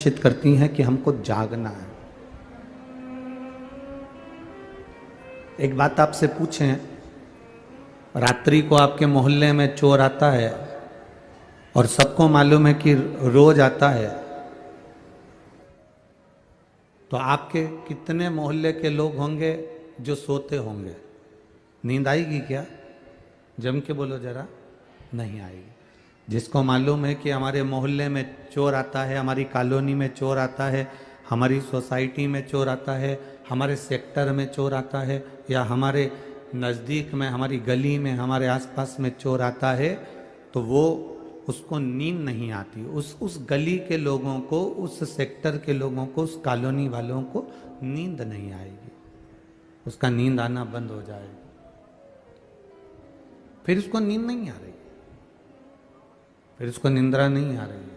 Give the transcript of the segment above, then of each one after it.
सूचित करती हैं कि हमको जागना है। एक बात आपसे पूछें, रात्रि को आपके मोहल्ले में चोर आता है और सबको मालूम है कि रोज आता है, तो आपके कितने मोहल्ले के लोग होंगे जो सोते होंगे? नींद आएगी क्या? जम के बोलो जरा। नहीं आएगी। जिसको मालूम है कि हमारे मोहल्ले में चोर आता है, हमारी कॉलोनी में चोर आता है, हमारी सोसाइटी में चोर आता है, हमारे सेक्टर में चोर आता है, या हमारे नज़दीक में, हमारी गली में, हमारे आसपास में चोर आता है, तो वो उसको नींद नहीं आती। उस गली के लोगों को, उस सेक्टर के लोगों को, उस कॉलोनी वालों को नींद नहीं आएगी, उसका नींद आना बंद हो जाएगा। फिर उसको नींद नहीं आ रही, फिर उसको निंद्रा नहीं आ रही है,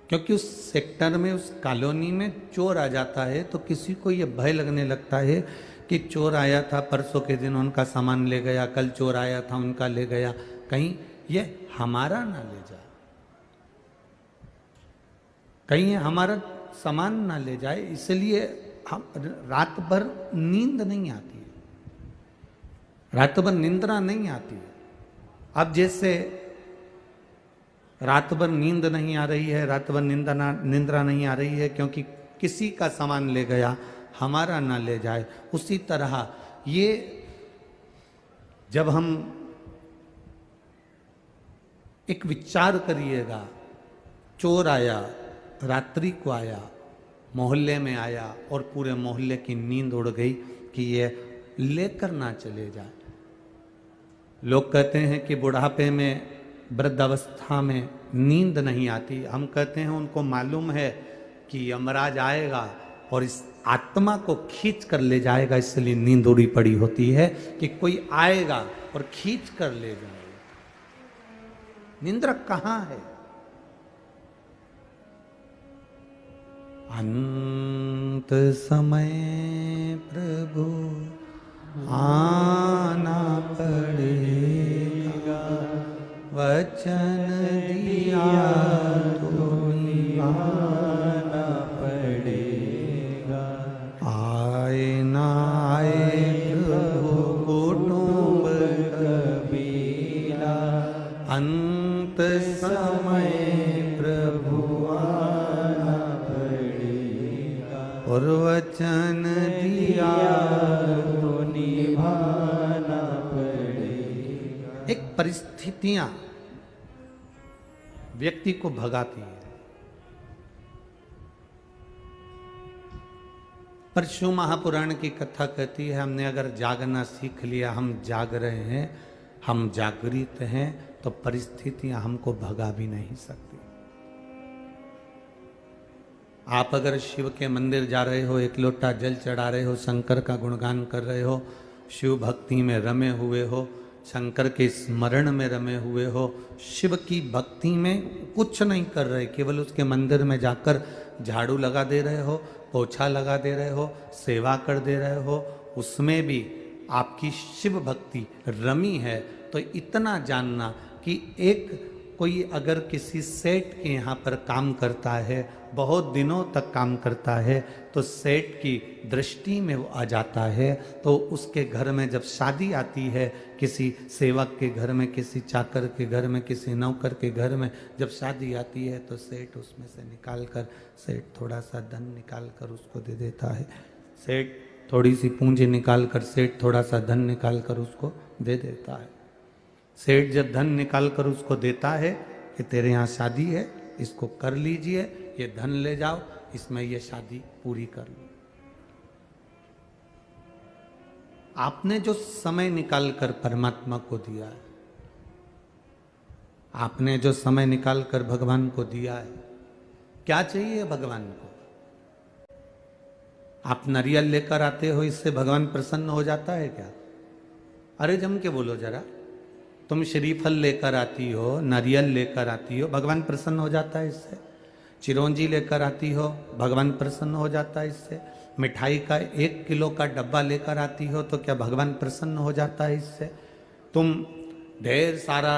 क्योंकि उस सेक्टर में, उस कॉलोनी में चोर आ जाता है तो किसी को ये भय लगने लगता है कि चोर आया था परसों के दिन, उनका सामान ले गया, कल चोर आया था उनका ले गया, कहीं ये हमारा ना ले जाए, कहीं ये हमारा सामान ना ले जाए। इसलिए हम रात भर नींद नहीं आती है, रात भर निंद्रा नहीं आती है। अब जैसे रात भर नींद नहीं आ रही है, रात भर निंद्रा नहीं आ रही है क्योंकि किसी का सामान ले गया, हमारा ना ले जाए, उसी तरह ये जब हम एक विचार करिएगा, चोर आया, रात्रि को आया, मोहल्ले में आया और पूरे मोहल्ले की नींद उड़ गई कि ये लेकर ना चले जाए। लोग कहते हैं कि बुढ़ापे में, वृद्धावस्था में नींद नहीं आती। हम कहते हैं उनको मालूम है कि यमराज आएगा और इस आत्मा को खींच कर ले जाएगा, इसलिए नींद उड़ी पड़ी होती है कि कोई आएगा और खींच कर ले जाएगा। निंद्रा कहां है? अंत समय प्रभु आना पड़ेगा, वचन दिया तो निभाना पड़ेगा। आए ना आए प्रभु कुटुंब कबीला, अंत समय प्रभु आना पड़ेगा, और वचन दिया तो निभाना पड़ेगा। एक परिस्थितियां व्यक्ति को भगाती है। पर शिव महापुराण की कथा कहती है, हमने अगर जागना सीख लिया, हम जाग रहे हैं, हम जागृत हैं, तो परिस्थितियां हमको भगा भी नहीं सकती। आप अगर शिव के मंदिर जा रहे हो, एक लोटा जल चढ़ा रहे हो, शंकर का गुणगान कर रहे हो, शिव भक्ति में रमे हुए हो, शंकर के स्मरण में रमे हुए हो, शिव की भक्ति में कुछ नहीं कर रहे, केवल उसके मंदिर में जाकर झाड़ू लगा दे रहे हो, पोछा लगा दे रहे हो, सेवा कर दे रहे हो, उसमें भी आपकी शिव भक्ति रमी है, तो इतना जानना कि एक कोई अगर किसी सेठ के यहाँ पर काम करता है, बहुत दिनों तक काम करता है, तो सेठ की दृष्टि में वो आ जाता है, तो उसके घर में जब शादी आती है, किसी सेवक के घर में, किसी चाकर के घर में, किसी नौकर के घर में जब शादी आती है, तो सेठ उसमें से निकाल कर, सेठ थोड़ा सा धन निकाल कर उसको दे देता है, सेठ थोड़ी सी पूंजी निकाल कर, सेठ थोड़ा सा धन निकाल कर उसको दे देता है। सेठ जब धन निकाल कर उसको देता है कि तेरे यहाँ शादी है, इसको कर लीजिए, ये धन ले जाओ, इसमें ये शादी पूरी कर लो। आपने जो समय निकाल कर परमात्मा को दिया है, आपने जो समय निकाल कर भगवान को दिया है, क्या चाहिए भगवान को? आप नारियल लेकर आते हो, इससे भगवान प्रसन्न हो जाता है क्या? अरे जम के बोलो जरा। तुम श्रीफल लेकर आती हो, नारियल लेकर आती हो, भगवान प्रसन्न हो जाता है इससे? चिरौंजी लेकर आती हो, भगवान प्रसन्न हो जाता है इससे? मिठाई का 1 किलो का डब्बा लेकर आती हो, तो क्या भगवान प्रसन्न हो जाता है इससे? तुम ढेर सारा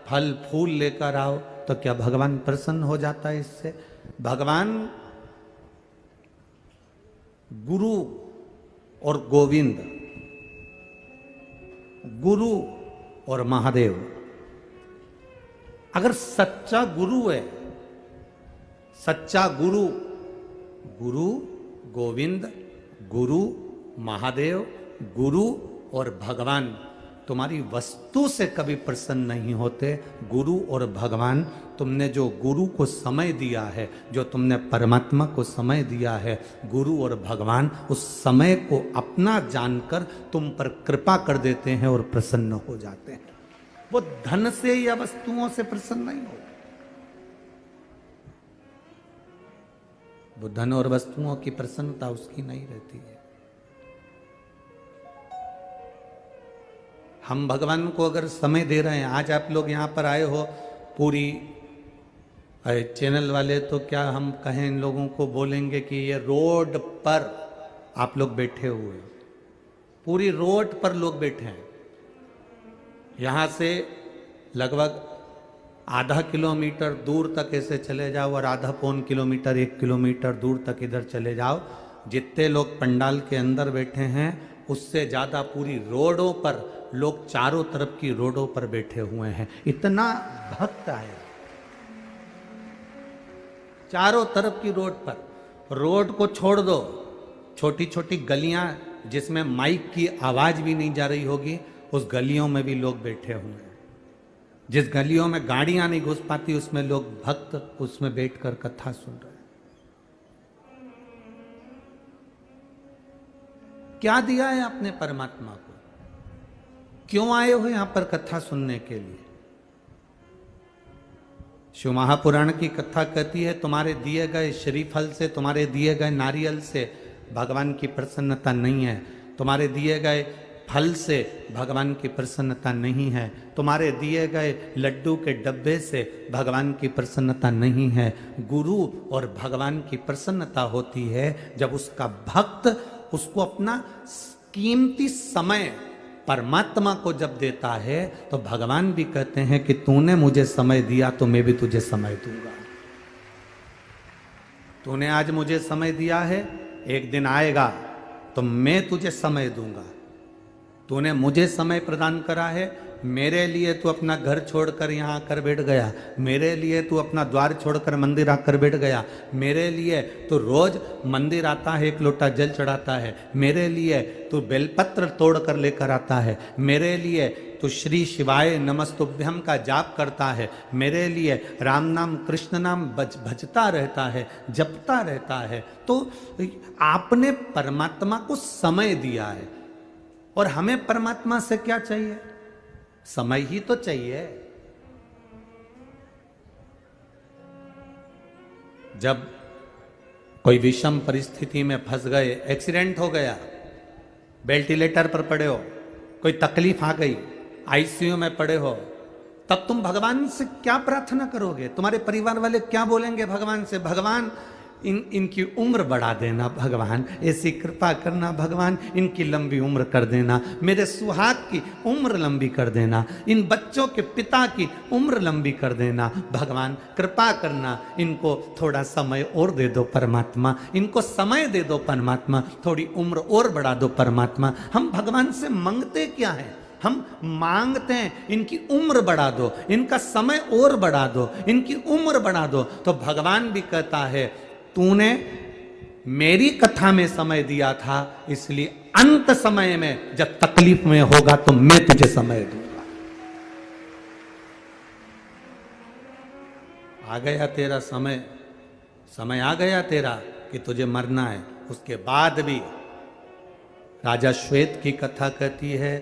फल फूल लेकर आओ, तो क्या भगवान प्रसन्न हो जाता है इससे? भगवान गुरु और गोविंद, गुरु और महादेव, अगर सच्चा गुरु है, सच्चा गुरु, गुरु गोविंद, गुरु महादेव, गुरु और भगवान तुम्हारी वस्तु से कभी प्रसन्न नहीं होते। गुरु और भगवान, तुमने जो गुरु को समय दिया है, जो तुमने परमात्मा को समय दिया है, गुरु और भगवान उस समय को अपना जानकर तुम पर कृपा कर देते हैं और प्रसन्न हो जाते हैं। वो धन से या वस्तुओं से प्रसन्न नहीं हो। वो धन और वस्तुओं की प्रसन्नता उसकी नहीं रहती है। हम भगवान को अगर समय दे रहे हैं, आज आप लोग यहाँ पर आए हो, पूरी चैनल वाले तो क्या हम कहें, इन लोगों को बोलेंगे कि ये रोड पर आप लोग बैठे हुए हो, पूरी रोड पर लोग बैठे हैं। यहाँ से लगभग आधा किलोमीटर दूर तक ऐसे चले जाओ और आधा पौन किलोमीटर 1 किलोमीटर दूर तक इधर चले जाओ, जितने लोग पंडाल के अंदर बैठे हैं उससे ज़्यादा पूरी रोडों पर लोग, चारों तरफ की रोडों पर बैठे हुए हैं। इतना भक्त आया चारों तरफ की रोड पर। रोड को छोड़ दो, छोटी छोटी गलियां जिसमें माइक की आवाज भी नहीं जा रही होगी, उस गलियों में भी लोग बैठे हुए हैं। जिस गलियों में गाड़ियां नहीं घुस पाती, उसमें लोग भक्त उसमें बैठकर कथा सुन रहे हैं। क्या दिया है आपने परमात्मा को? क्यों आए हो यहां पर कथा सुनने के लिए? शिव महापुराण की कथा कहती है, तुम्हारे दिए गए श्रीफल से, तुम्हारे दिए गए नारियल से भगवान की प्रसन्नता नहीं है, तुम्हारे दिए गए फल से भगवान की प्रसन्नता नहीं है, तुम्हारे दिए गए लड्डू के डब्बे से भगवान की प्रसन्नता नहीं है। गुरु और भगवान की प्रसन्नता होती है जब उसका भक्त उसको अपना कीमती समय परमात्मा को जब देता है, तो भगवान भी कहते हैं कि तूने मुझे समय दिया तो मैं भी तुझे समय दूंगा। तूने आज मुझे समय दिया है, एक दिन आएगा तो मैं तुझे समय दूंगा। तूने मुझे समय प्रदान करा है, मेरे लिए तू अपना घर छोड़कर यहाँ आकर बैठ गया, मेरे लिए तू अपना द्वार छोड़कर मंदिर आकर बैठ गया, मेरे लिए तू रोज मंदिर आता है, एक लोटा जल चढ़ाता है, मेरे लिए तू बेलपत्र तोड़ कर लेकर आता है, मेरे लिए तू श्री शिवाय नमस्तुभ्यम का जाप करता है, मेरे लिए राम नाम कृष्ण नाम भजता रहता है, जपता रहता है। तो आपने परमात्मा को समय दिया है, और हमें परमात्मा से क्या चाहिए? समय ही तो चाहिए। जब कोई विषम परिस्थिति में फंस गए, एक्सीडेंट हो गया, वेंटिलेटर पर पड़े हो, कोई तकलीफ आ गई, आईसीयू में पड़े हो, तब तुम भगवान से क्या प्रार्थना करोगे? तुम्हारे परिवार वाले क्या बोलेंगे भगवान से? भगवान इनकी उम्र बढ़ा देना, भगवान ऐसी कृपा करना, भगवान इनकी लंबी उम्र कर देना, मेरे सुहाग की उम्र लंबी कर देना, इन बच्चों के पिता की उम्र लंबी कर देना, भगवान कृपा करना, इनको थोड़ा समय और दे दो परमात्मा, इनको समय दे दो परमात्मा, थोड़ी उम्र और बढ़ा दो परमात्मा। हम भगवान से मांगते क्या है? हम मांगते हैं इनकी उम्र बढ़ा दो, इनका समय और बढ़ा दो, इनकी उम्र बढ़ा दो। तो भगवान भी कहता है, तूने मेरी कथा में समय दिया था, इसलिए अंत समय में जब तकलीफ में होगा तो मैं तुझे समय दूंगा। आ गया तेरा समय, समय आ गया तेरा कि तुझे मरना है। उसके बाद भी राजा श्वेत की कथा कहती है,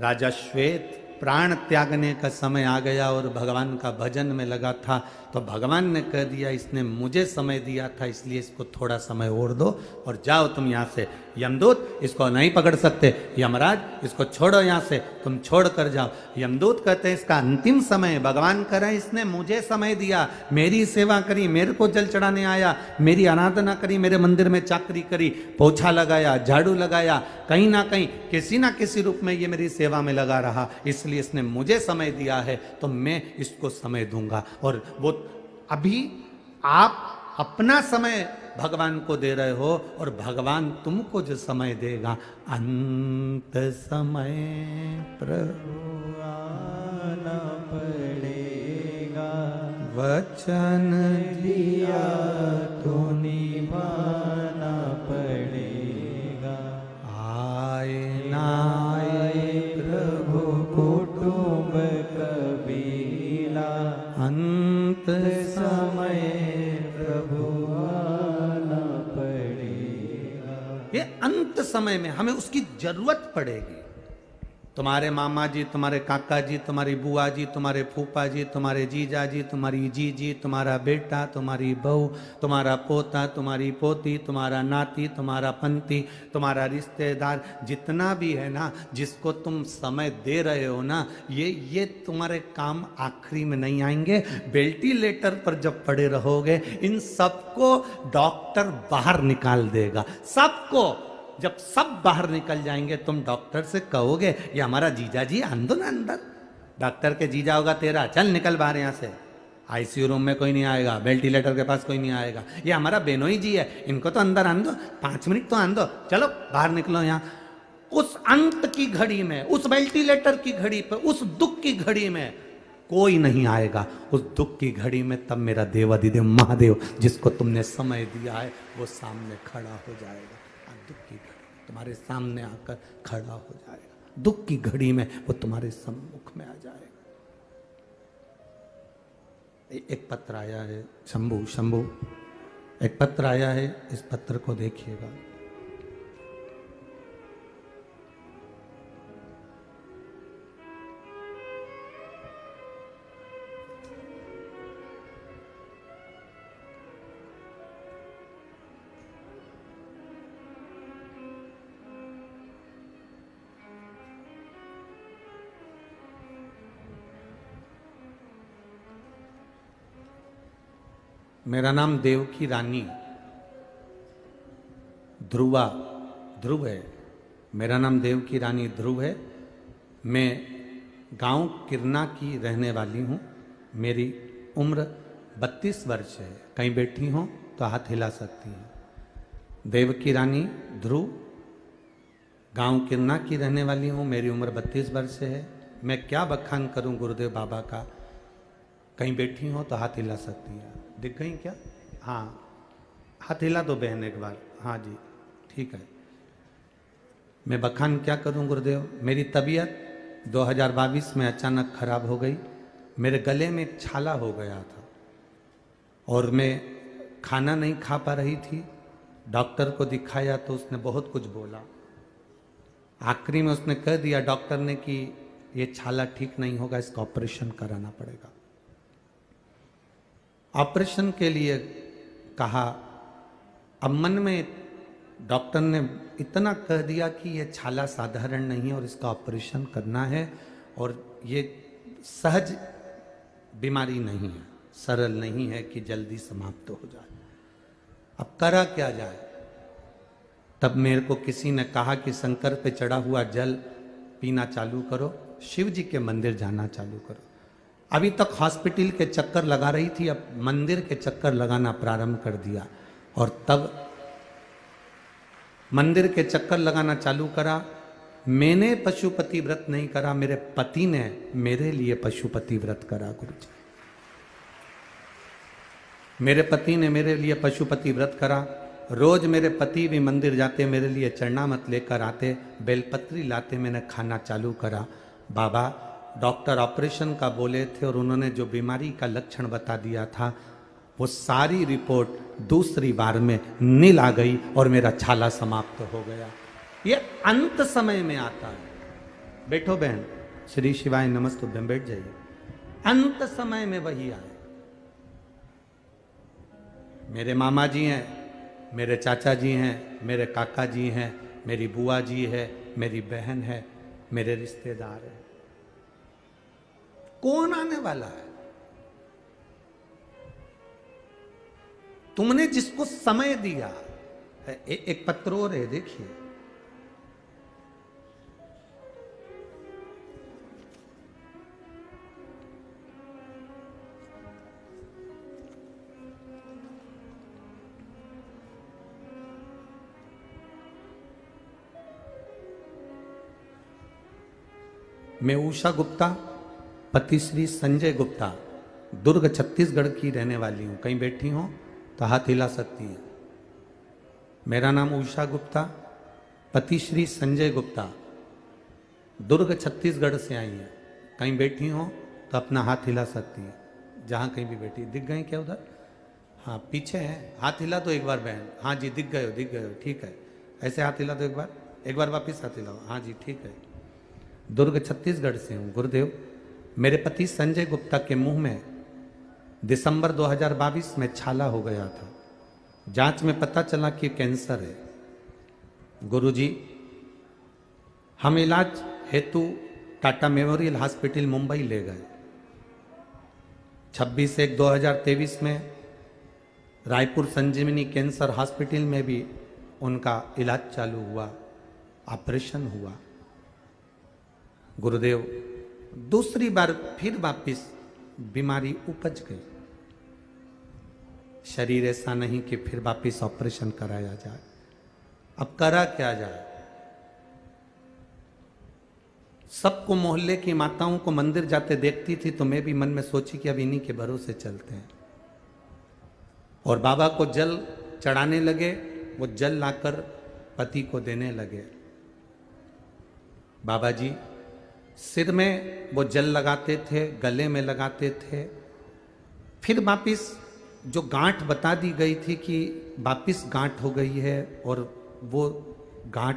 राजा श्वेत प्राण त्यागने का समय आ गया और भगवान का भजन में लगा था, तो भगवान ने कह दिया इसने मुझे समय दिया था, इसलिए इसको थोड़ा समय और दो और जाओ तुम यहाँ से। यमदूत इसको नहीं पकड़ सकते, यमराज इसको छोड़ो यहाँ से, तुम छोड़ कर जाओ। यमदूत कहते हैं इसका अंतिम समय, भगवान कह रहे हैं इसने मुझे समय दिया, मेरी सेवा करी, मेरे को जल चढ़ाने आया, मेरी आराधना करी, मेरे मंदिर में चाकरी करी, पोछा लगाया, झाड़ू लगाया, कहीं ना किसी रूप में ये मेरी सेवा में लगा रहा, इसलिए इसने मुझे समय दिया है तो मैं इसको समय दूंगा। और वो अभी आप अपना समय भगवान को दे रहे हो और भगवान तुमको जो समय देगा, अंत समय प्रभु आना पड़ेगा, वचन दिया तो निभाना पड़ेगा, आए ना आए प्रभु कुटुंब कबीला, अंत समय प्रभु आना पड़ेगा। ये अंत समय में हमें उसकी जरूरत पड़ेगी। तुम्हारे मामा जी, तुम्हारे काका जी, तुम्हारी बुआ जी, तुम्हारे फूफा जी, तुम्हारे जीजा जी, तुम्हारी जीजी, तुम्हारा बेटा, तुम्हारी बहू, तुम्हारा पोता, तुम्हारी पोती, तुम्हारा नाती, तुम्हारा पंती, तुम्हारा रिश्तेदार, जितना भी है ना, जिसको तुम समय दे रहे हो ना, ये तुम्हारे काम आखिरी में नहीं आएंगे। वेंटिलेटर पर जब पड़े रहोगे, इन सबको डॉक्टर बाहर निकाल देगा, सबको। जब सब बाहर निकल जाएंगे, तुम डॉक्टर से कहोगे ये हमारा जीजा जी आंदो ना अंदर, डॉक्टर के जीजा होगा तेरा, चल निकल बाहर यहाँ से, आईसीयू रूम में कोई नहीं आएगा, वेंटिलेटर के पास कोई नहीं आएगा, ये हमारा बेनोई जी है, इनको तो अंदर आंदो, 5 मिनट तो आंदो, चलो बाहर निकलो यहाँ। उस अंत की घड़ी में, उस वेंटिलेटर की घड़ी पर, उस दुख की घड़ी में कोई नहीं आएगा। उस दुख की घड़ी में तब मेरा देवाधिदेव महादेव, जिसको तुमने समय दिया है, वो सामने खड़ा हो जाएगा। दुख की घड़ी तुम्हारे सामने आकर खड़ा हो जाएगा, दुख की घड़ी में वो तुम्हारे सम्मुख में आ जाएगा। एक पत्र आया है, शंभू एक पत्र आया है, इस पत्र को देखिएगा। मेरा नाम देवकी रानी ध्रुव है। मेरा नाम देवकी रानी ध्रुव है। मैं गांव किरना की रहने वाली हूँ। मेरी उम्र 32 वर्ष है। कहीं बैठी हो तो हाथ हिला सकती हैं। देवकी रानी ध्रुव, गांव किरना की रहने वाली हूँ। मेरी उम्र 32 वर्ष है। मैं क्या बखान करूँ गुरुदेव बाबा का। कहीं बैठी हो तो हाथ हिला सकती है। दिख गई क्या? हाँ, हाथ हिला दो बहन एक बार। हाँ जी, ठीक है। मैं बखान क्या करूं गुरुदेव। मेरी तबीयत 2022 में अचानक खराब हो गई। मेरे गले में एक छाला हो गया था और मैं खाना नहीं खा पा रही थी। डॉक्टर को दिखाया तो उसने बहुत कुछ बोला। आखिरी में उसने कह दिया डॉक्टर ने कि ये छाला ठीक नहीं होगा, इसका ऑपरेशन कराना पड़ेगा। ऑपरेशन के लिए कहा। अब मन में डॉक्टर ने इतना कह दिया कि ये छाला साधारण नहीं है और इसका ऑपरेशन करना है और ये सहज बीमारी नहीं है, सरल नहीं है कि जल्दी समाप्त हो जाए। अब करा क्या जाए। तब मेरे को किसी ने कहा कि शंकर पे चढ़ा हुआ जल पीना चालू करो, शिव जी के मंदिर जाना चालू करो। अभी तक हॉस्पिटल के चक्कर लगा रही थी, अब मंदिर के चक्कर लगाना प्रारंभ कर दिया। और तब मंदिर के चक्कर लगाना चालू करा। मैंने पशुपति व्रत नहीं करा, मेरे पति ने मेरे लिए पशुपति व्रत करा। गुरुजी, मेरे पति ने मेरे लिए पशुपति व्रत करा। रोज मेरे पति भी मंदिर जाते, मेरे लिए चरणामत लेकर आते, बेलपत्री लाते। मैंने खाना चालू करा। बाबा डॉक्टर ऑपरेशन का बोले थे और उन्होंने जो बीमारी का लक्षण बता दिया था वो सारी रिपोर्ट दूसरी बार में नील आ गई और मेरा छाला समाप्त हो गया। ये अंत समय में आता है। बैठो बहन, श्री शिवाय नमस्तुभ्यं, बैठ जाइए। अंत समय में वही आए। मेरे मामा जी हैं, मेरे चाचा जी हैं, मेरे काका जी हैं, मेरी बुआ जी है, मेरी बहन है, मेरे रिश्तेदार हैं। कौन आने वाला है? तुमने जिसको समय दिया एक पत्र और है, देखिए। मैं उषा गुप्ता, पति श्री संजय गुप्ता, दुर्ग छत्तीसगढ़ की रहने वाली हूं। कहीं बैठी हो तो हाथ हिला सकती है। मेरा नाम उषा गुप्ता, पति श्री संजय गुप्ता, दुर्ग छत्तीसगढ़ से आई है। कहीं बैठी हो तो अपना हाथ हिला सकती है, जहां कहीं भी बैठी। दिख गए क्या उधर? हाँ, पीछे है। हाथ हिला तो एक बार बहन। हाँ जी, दिख गए हो, दिख गए हो, ठीक है। ऐसे हाथ हिला तो एक बार वापिस हाथ हिलाओ। हाँ जी, ठीक है। दुर्ग छत्तीसगढ़ से हूँ गुरुदेव। मेरे पति संजय गुप्ता के मुंह में दिसंबर 2022 में छाला हो गया था। जांच में पता चला कि कैंसर है। गुरुजी, हम इलाज हेतु टाटा मेमोरियल हॉस्पिटल मुंबई ले गए। 26/1/2023 में रायपुर संजीवनी कैंसर हॉस्पिटल में भी उनका इलाज चालू हुआ, ऑपरेशन हुआ। गुरुदेव, दूसरी बार फिर वापिस बीमारी उपज गई। शरीर ऐसा नहीं कि फिर वापिस ऑपरेशन कराया जाए। अब करा क्या जाए? सबको, मोहल्ले की माताओं को मंदिर जाते देखती थी तो मैं भी मन में सोची कि अब इन्हीं के भरोसे चलते हैं। और बाबा को जल चढ़ाने लगे। वो जल लाकर पति को देने लगे। बाबा जी सिर में वो जल लगाते थे, गले में लगाते थे। फिर वापिस जो गांठ बता दी गई थी कि वापिस गांठ हो गई है और वो गांठ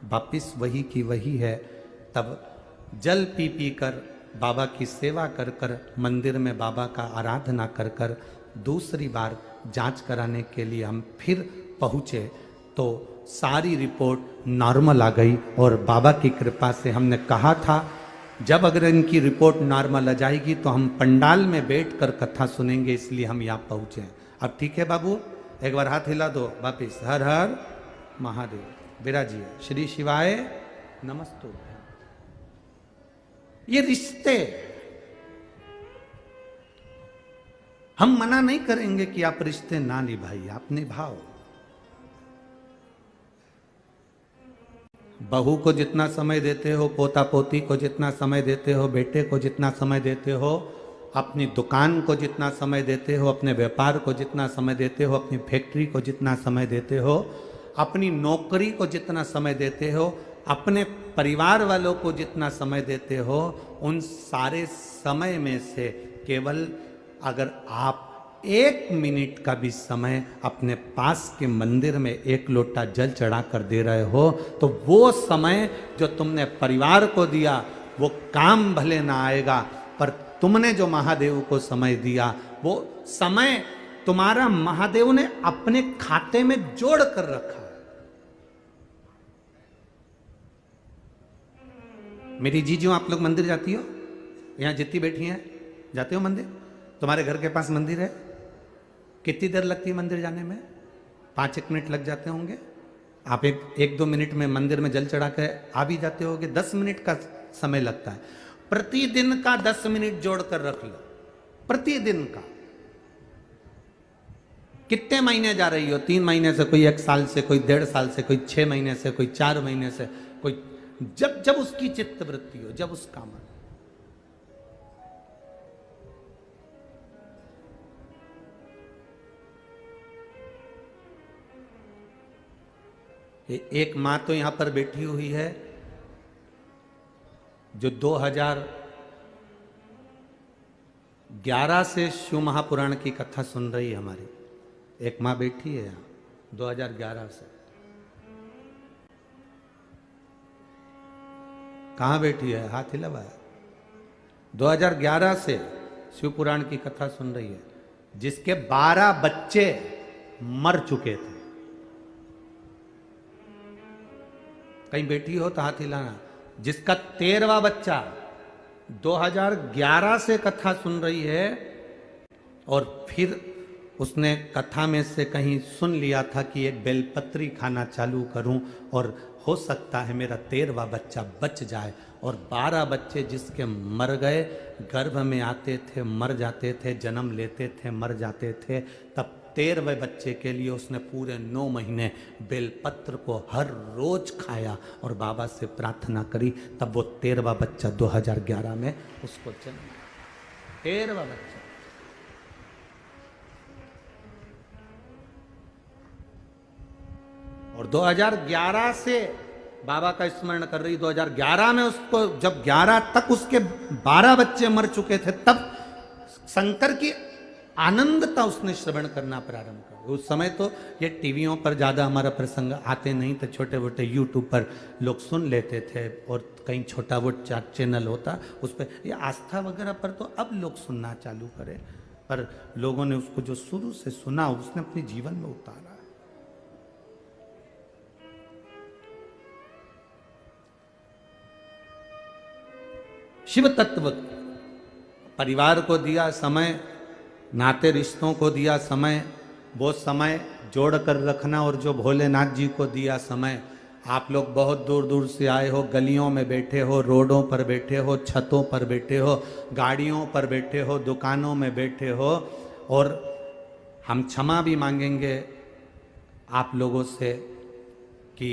वापिस वही की वही है, तब जल पी पी कर, बाबा की सेवा कर कर, मंदिर में बाबा का आराधना कर कर दूसरी बार जांच कराने के लिए हम फिर पहुँचे तो सारी रिपोर्ट नॉर्मल आ गई। और बाबा की कृपा से हमने कहा था जब अगर इनकी रिपोर्ट नॉर्मल आ जाएगी तो हम पंडाल में बैठकर कथा सुनेंगे, इसलिए हम यहाँ पहुँचे। अब ठीक है बाबू, एक बार हाथ हिला दो वापिस। हर हर महादेव। विराजिए। श्री शिवाय नमस्तु। ये रिश्ते हम मना नहीं करेंगे कि आप रिश्ते ना निभाइए, आप निभाओ। बहू को जितना समय देते हो, पोता पोती को जितना समय देते हो, बेटे को जितना समय देते हो, अपनी दुकान को जितना समय देते हो, अपने व्यापार को जितना समय देते हो, अपनी फैक्ट्री को जितना समय देते हो, अपनी नौकरी को जितना समय देते हो, अपने परिवार वालों को जितना समय देते हो, उन सारे समय में से केवल अगर आप 1 मिनट का भी समय अपने पास के मंदिर में 1 लोटा जल चढ़ा कर दे रहे हो तो वो समय जो तुमने परिवार को दिया वो काम भले ना आएगा, पर तुमने जो महादेव को समय दिया वो समय तुम्हारा महादेव ने अपने खाते में जोड़ कर रखा। मेरी जीजू, आप लोग मंदिर जाती हो? यहां जितनी बैठी हैं जाते हो मंदिर? तुम्हारे घर के पास मंदिर है? कितनी देर लगती है मंदिर जाने में? 5-1 मिनट लग जाते होंगे। आप 1-2 मिनट में मंदिर में जल चढ़ा के आ भी जाते होगे। 10 मिनट का समय लगता है। प्रतिदिन का 10 मिनट जोड़ कर रख लो, प्रतिदिन का। कितने महीने जा रही हो? 3 महीने से, कोई 1 साल से, कोई 1.5 साल से, कोई 6 महीने से, कोई 4 महीने से, कोई जब जब उसकी चित्त वृत्ति हो, जब उसका मन। एक मां तो यहां पर बैठी हुई है जो 2011 से शिव महापुराण की कथा सुन रही है। हमारी एक मां बैठी है यहां 2011 से। कहां बैठी है? हाथ हिलावा। 2011 से शिव पुराण की कथा सुन रही है, जिसके 12 बच्चे मर चुके थे। कहीं बैठी हो तो हाथ हिलाना। जिसका 13वां बच्चा 2011 से कथा सुन रही है और फिर उसने कथा में से कहीं सुन लिया था कि एक बेलपत्री खाना चालू करूं और हो सकता है मेरा 13वां बच्चा बच जाए, और 12 बच्चे जिसके मर गए, गर्भ में आते थे मर जाते थे, जन्म लेते थे मर जाते थे, तब 13वें बच्चे के लिए उसने पूरे 9 महीने बेलपत्र को हर रोज खाया और बाबा से प्रार्थना करी। तब वो 13वां बच्चा 2011 में उसको जन्म, 13वां बच्चा। और 2011 से बाबा का स्मरण कर रही। 2011 में उसको, जब 11 तक उसके 12 बच्चे मर चुके थे, तब शंकर की आनंदता उसने श्रवण करना प्रारंभ कर। उस समय तो ये टीवियों पर ज़्यादा हमारा प्रसंग आते नहीं थे, छोटे छोटे यूट्यूब पर लोग सुन लेते थे, और कहीं छोटा वो चैनल होता उस पर, ये आस्था वगैरह पर तो अब लोग सुनना चालू करे, पर लोगों ने उसको जो शुरू से सुना उसने अपने जीवन में उतारा। शिव तत्व परिवार को दिया समय, नाते रिश्तों को दिया समय, वो समय जोड़ कर रखना, और जो भोलेनाथ जी को दिया समय। आप लोग बहुत दूर दूर से आए हो, गलियों में बैठे हो, रोडों पर बैठे हो, छतों पर बैठे हो, गाड़ियों पर बैठे हो, दुकानों में बैठे हो, और हम क्षमा भी मांगेंगे आप लोगों से कि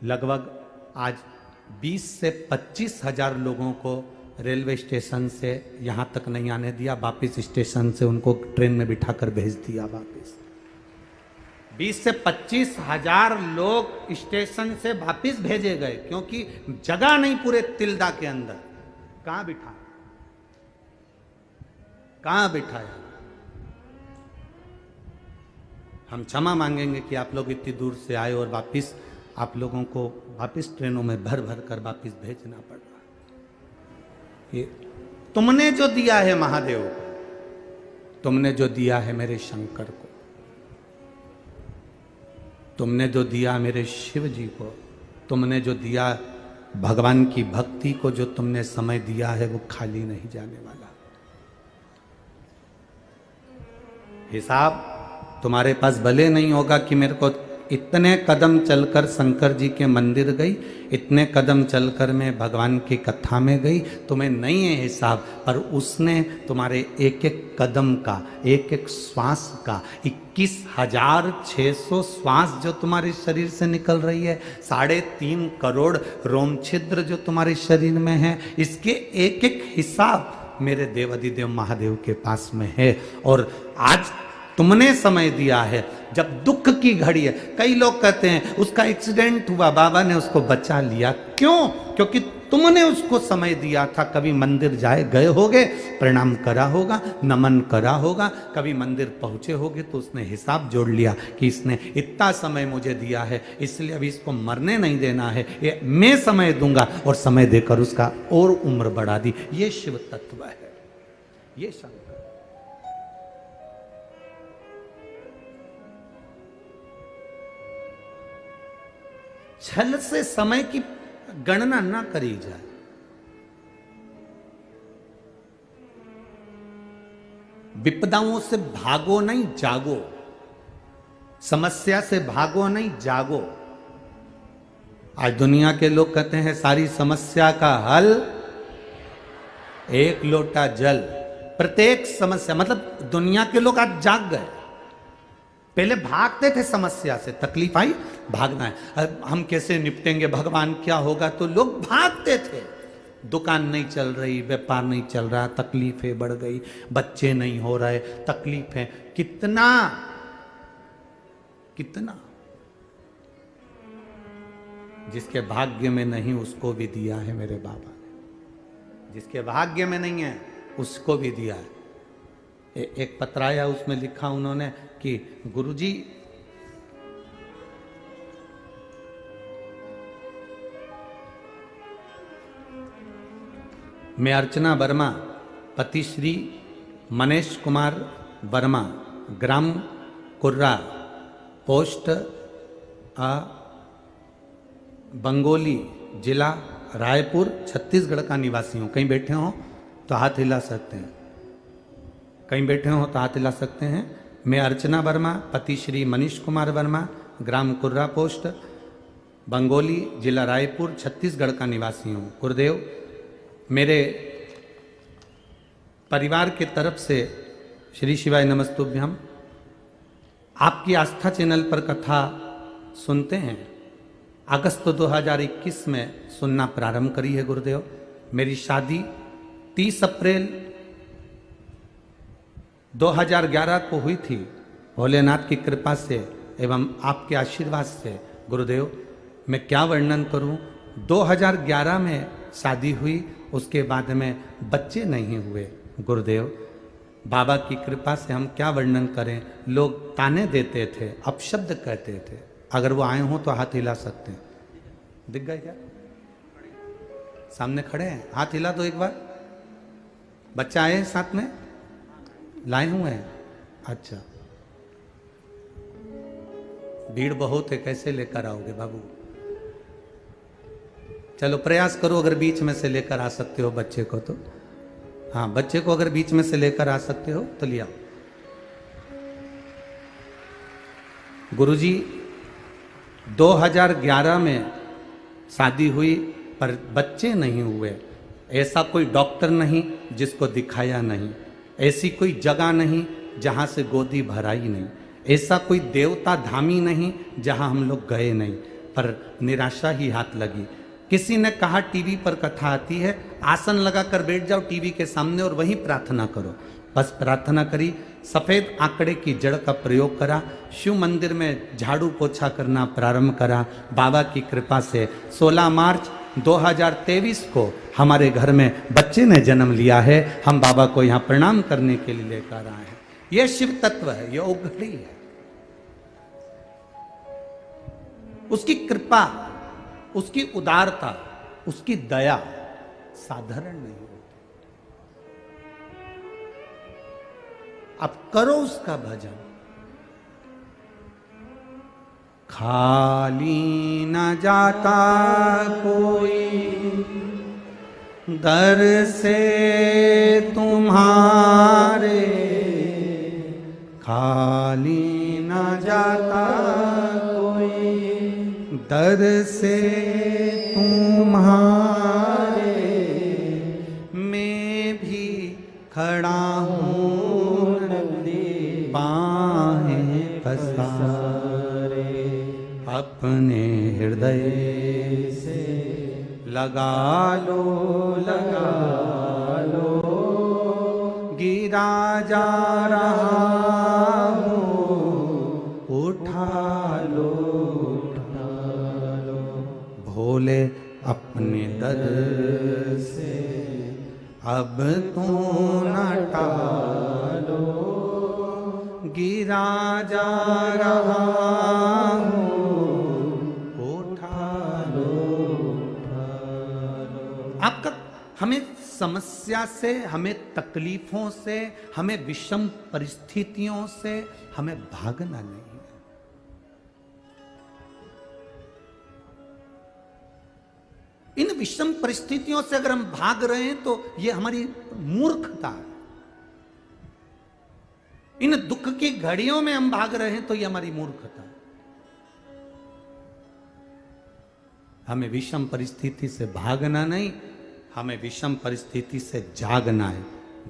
लगभग आज 20 से 25 हजार लोगों को रेलवे स्टेशन से यहाँ तक नहीं आने दिया, वापस स्टेशन से उनको ट्रेन में बिठाकर भेज दिया वापस। 20 से 25 हजार लोग स्टेशन से वापस भेजे गए, क्योंकि जगह नहीं पूरे तिल्दा के अंदर। कहाँ बिठाया? हम क्षमा मांगेंगे कि आप लोग इतनी दूर से आए और वापस आप लोगों को वापस ट्रेनों में भर भर कर वापस भेजना पड़ रहा। ये तुमने जो दिया है महादेव को, तुमने जो दिया है मेरे शंकर को, तुमने जो दिया मेरे शिव जी को, तुमने जो दिया भगवान की भक्ति को, जो तुमने समय दिया है वो खाली नहीं जाने वाला। हिसाब तुम्हारे पास भले नहीं होगा कि मेरे को इतने कदम चलकर शंकर जी के मंदिर गई, इतने कदम चलकर मैं भगवान की कथा में गई, तुम्हें नहीं है हिसाब, पर उसने तुम्हारे एक एक कदम का, एक एक श्वास का, 21,600 श्वास जो तुम्हारे शरीर से निकल रही है, 3.5 करोड़ रोम छिद्र जो तुम्हारे शरीर में है, इसके एक एक हिसाब मेरे देवाधिदेव महादेव के पास में है। और आज तुमने समय दिया है, जब दुख की घड़ी है। कई लोग कहते हैं उसका एक्सीडेंट हुआ, बाबा ने उसको बचा लिया। क्यों? क्योंकि तुमने उसको समय दिया था। कभी मंदिर गए होगे, प्रणाम करा होगा, नमन करा होगा, कभी मंदिर पहुंचे होगे तो उसने हिसाब जोड़ लिया कि इसने इतना समय मुझे दिया है, इसलिए अभी इसको मरने नहीं देना है, ये मैं समय दूंगा, और समय देकर उसका और उम्र बढ़ा दी। ये शिव तत्व है, ये शंकर। छल से समय की गणना ना करी जाए। विपदाओं से भागो नहीं, जागो। समस्या से भागो नहीं, जागो। आज दुनिया के लोग कहते हैं सारी समस्या का हल एक लोटा जल। प्रत्येक समस्या, मतलब दुनिया के लोग आज जाग गए। पहले भागते थे समस्या से, तकलीफ आई भागना है, हम कैसे निपटेंगे, भगवान क्या होगा, तो लोग भागते थे। दुकान नहीं चल रही, व्यापार नहीं चल रहा, तकलीफें बढ़ गई, बच्चे नहीं हो रहे, तकलीफें। कितना कितना जिसके भाग्य में नहीं उसको भी दिया है मेरे बाबा ने, जिसके भाग्य में नहीं है उसको भी दिया है। एक पत्र आया, उसमें लिखा उन्होंने कि गुरुजी मैं अर्चना वर्मा, पति श्री मनीष कुमार वर्मा, ग्राम कुर्रा पोस्ट बंगोली, जिला रायपुर, छत्तीसगढ़ का निवासी हूँ। कहीं बैठे हो तो हाथ हिला सकते हैं, कहीं बैठे हो तो हाथ हिला सकते हैं। मैं अर्चना वर्मा, पति श्री मनीष कुमार वर्मा, ग्राम कुर्रा पोस्ट बंगोली, जिला रायपुर, छत्तीसगढ़ का निवासी हूँ। गुरुदेव, मेरे परिवार के तरफ से श्री शिवाय नमस्तुभ्यम। आपकी आस्था चैनल पर कथा सुनते हैं। अगस्त 2021 में सुनना प्रारंभ करी है गुरुदेव। मेरी शादी 30 अप्रैल 2011 को हुई थी। भोलेनाथ की कृपा से एवं आपके आशीर्वाद से गुरुदेव, मैं क्या वर्णन करूं। 2011 में शादी हुई, उसके बाद में बच्चे नहीं हुए गुरुदेव। बाबा की कृपा से हम क्या वर्णन करें। लोग ताने देते थे, अपशब्द कहते थे। अगर वो आए हों तो हाथ हिला सकते हैं। दिख गए क्या? सामने खड़े हैं, हाथ हिला दो एक बार। बच्चा आए हैं साथ में, लाए हुए हैं। अच्छा, भीड़ बहुत है, कैसे लेकर आओगे बाबू? चलो प्रयास करो, अगर बीच में से लेकर आ सकते हो बच्चे को तो। हाँ, बच्चे को अगर बीच में से लेकर आ सकते हो तो लिया। गुरुजी, 2011 में शादी हुई पर बच्चे नहीं हुए। ऐसा कोई डॉक्टर नहीं जिसको दिखाया नहीं, ऐसी कोई जगह नहीं जहाँ से गोदी भराई नहीं, ऐसा कोई देवता धामी नहीं जहाँ हम लोग गए नहीं, पर निराशा ही हाथ लगी। किसी ने कहा टीवी पर कथा आती है, आसन लगाकर बैठ जाओ टीवी के सामने और वहीं प्रार्थना करो। बस प्रार्थना करी, सफ़ेद आंकड़े की जड़ का प्रयोग करा, शिव मंदिर में झाड़ू पोछा करना प्रारंभ करा। बाबा की कृपा से 16 मार्च 2023 को हमारे घर में बच्चे ने जन्म लिया है। हम बाबा को यहाँ प्रणाम करने के लिए लेकर आए हैं। यह शिव तत्व है, यह औघड़ी है। उसकी कृपा, उसकी उदारता, उसकी दया साधारण नहीं होती। अब करो उसका भजन। खाली न जाता कोई दर से तुम्हारे, खाली न जाता कोई दर से तुम्हारे। मैं भी खड़ा हूँ बाहें पसारे, अपने हृदय से लगा लो, लगा लो। गिरा जा रहा हूँ, उठा लो, उठा लो। भोले अपने दर से अब तू न टालो, गिरा जा रहा हूँ, उठा लो, उठा लो। आपका हमें समस्या से, हमें तकलीफों से, हमें विषम परिस्थितियों से हमें भागना नहीं है। इन विषम परिस्थितियों से अगर हम भाग रहे हैं तो ये हमारी मूर्खता है। इन दुख की घड़ियों में हम भाग रहे हैं तो ये हमारी मूर्खता है। हमें विषम परिस्थिति से भागना नहीं, हमें विषम परिस्थिति से जागना है।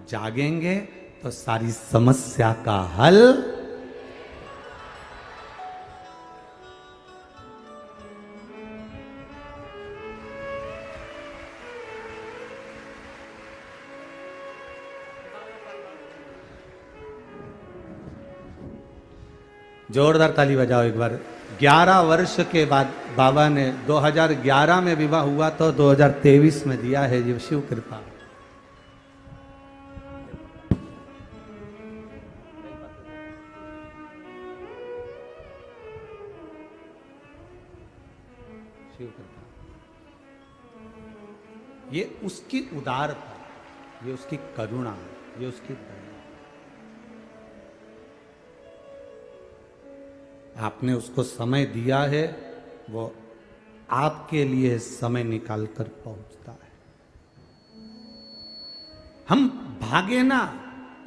जागेंगे तो सारी समस्या का हल जोरदार ताली बजाओ एक बार। 11 वर्ष के बाद बाबा ने 2011 में विवाह हुआ तो 2023 में दिया है। ये शिव कृपा। शिव कृपा, ये उसकी उदारता, ये उसकी करुणा, ये उसकी दया। आपने उसको समय दिया है, वो आपके लिए समय निकाल कर पहुंचता है। हम भागे ना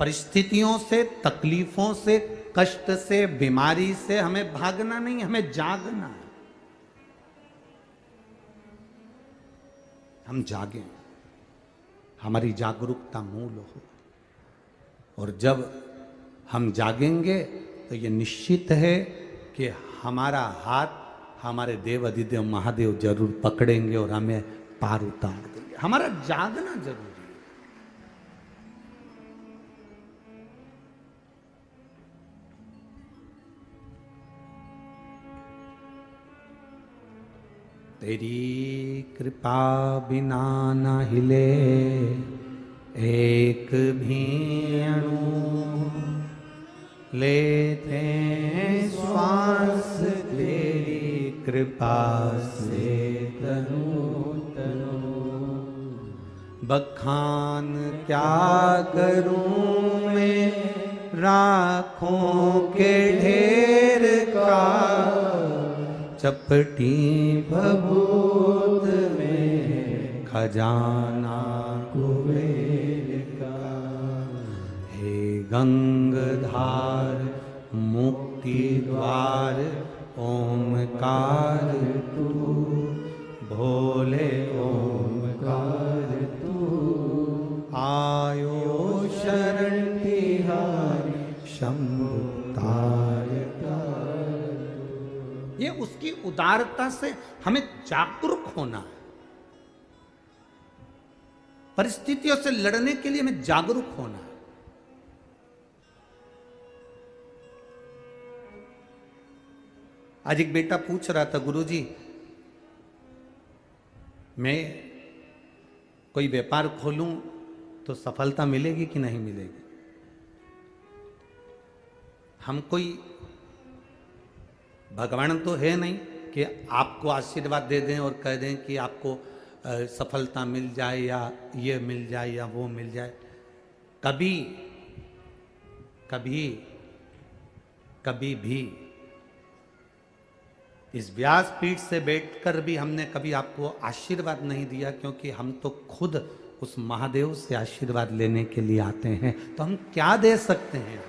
परिस्थितियों से, तकलीफों से, कष्ट से, बीमारी से। हमें भागना नहीं, हमें जागना है। हम जागें, हमारी जागरूकता मूल हो। और जब हम जागेंगे तो ये निश्चित है कि हमारा हाथ हमारे देव अधिदेव महादेव जरूर पकड़ेंगे और हमें पार उतार देंगे। हमारा जागना जरूरी है। तेरी कृपा बिना न हिले एक भी अणु, लेते श्वास तेरी कृपा से तनु तनु। बखान क्या करूं मैं राखों के ढेर का, चपटी भभूत में खजाना कुबेर का। हे गंगधार मुक्ति द्वार ओमकार तू, भोले ओमकार तू। आयो शरण तिहारी शंभु तारका। ये उसकी उदारता से हमें जागरूक होना है। परिस्थितियों से लड़ने के लिए हमें जागरूक होना है। आज एक बेटा पूछ रहा था, गुरुजी मैं कोई व्यापार खोलूं तो सफलता मिलेगी कि नहीं मिलेगी? हम कोई भगवान तो है नहीं कि आपको आशीर्वाद दे दें और कह दें कि आपको सफलता मिल जाए या ये मिल जाए या वो मिल जाए। कभी कभी कभी भी इस व्यासपीठ से बैठकर भी हमने कभी आपको आशीर्वाद नहीं दिया, क्योंकि हम तो खुद उस महादेव से आशीर्वाद लेने के लिए आते हैं। तो हम क्या दे सकते हैं?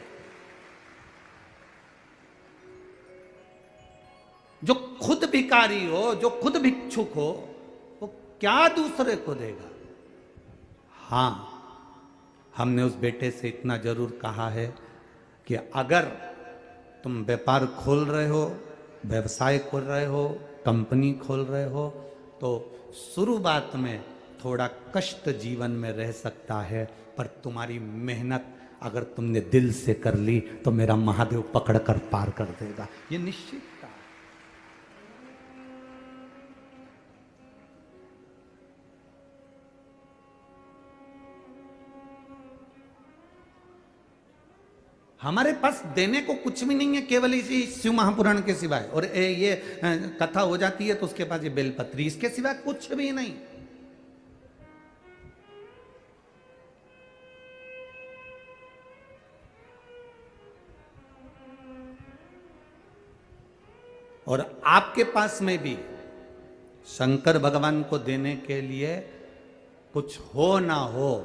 जो खुद भिखारी हो, जो खुद भिक्षुक हो, वो क्या दूसरे को देगा? हां, हमने उस बेटे से इतना जरूर कहा है कि अगर तुम व्यापार खोल रहे हो, व्यवसाय खोल रहे हो, कंपनी खोल रहे हो, तो शुरुआत में थोड़ा कष्ट जीवन में रह सकता है, पर तुम्हारी मेहनत अगर तुमने दिल से कर ली तो मेरा महादेव पकड़ कर पार कर देगा। ये निश्चित था। हमारे पास देने को कुछ भी नहीं है, केवल इसी शिव महापुराण के सिवाय। और ये कथा हो जाती है तो उसके पास ये बेलपत्री, इसके सिवाय कुछ भी नहीं। और आपके पास में भी शंकर भगवान को देने के लिए कुछ हो ना हो,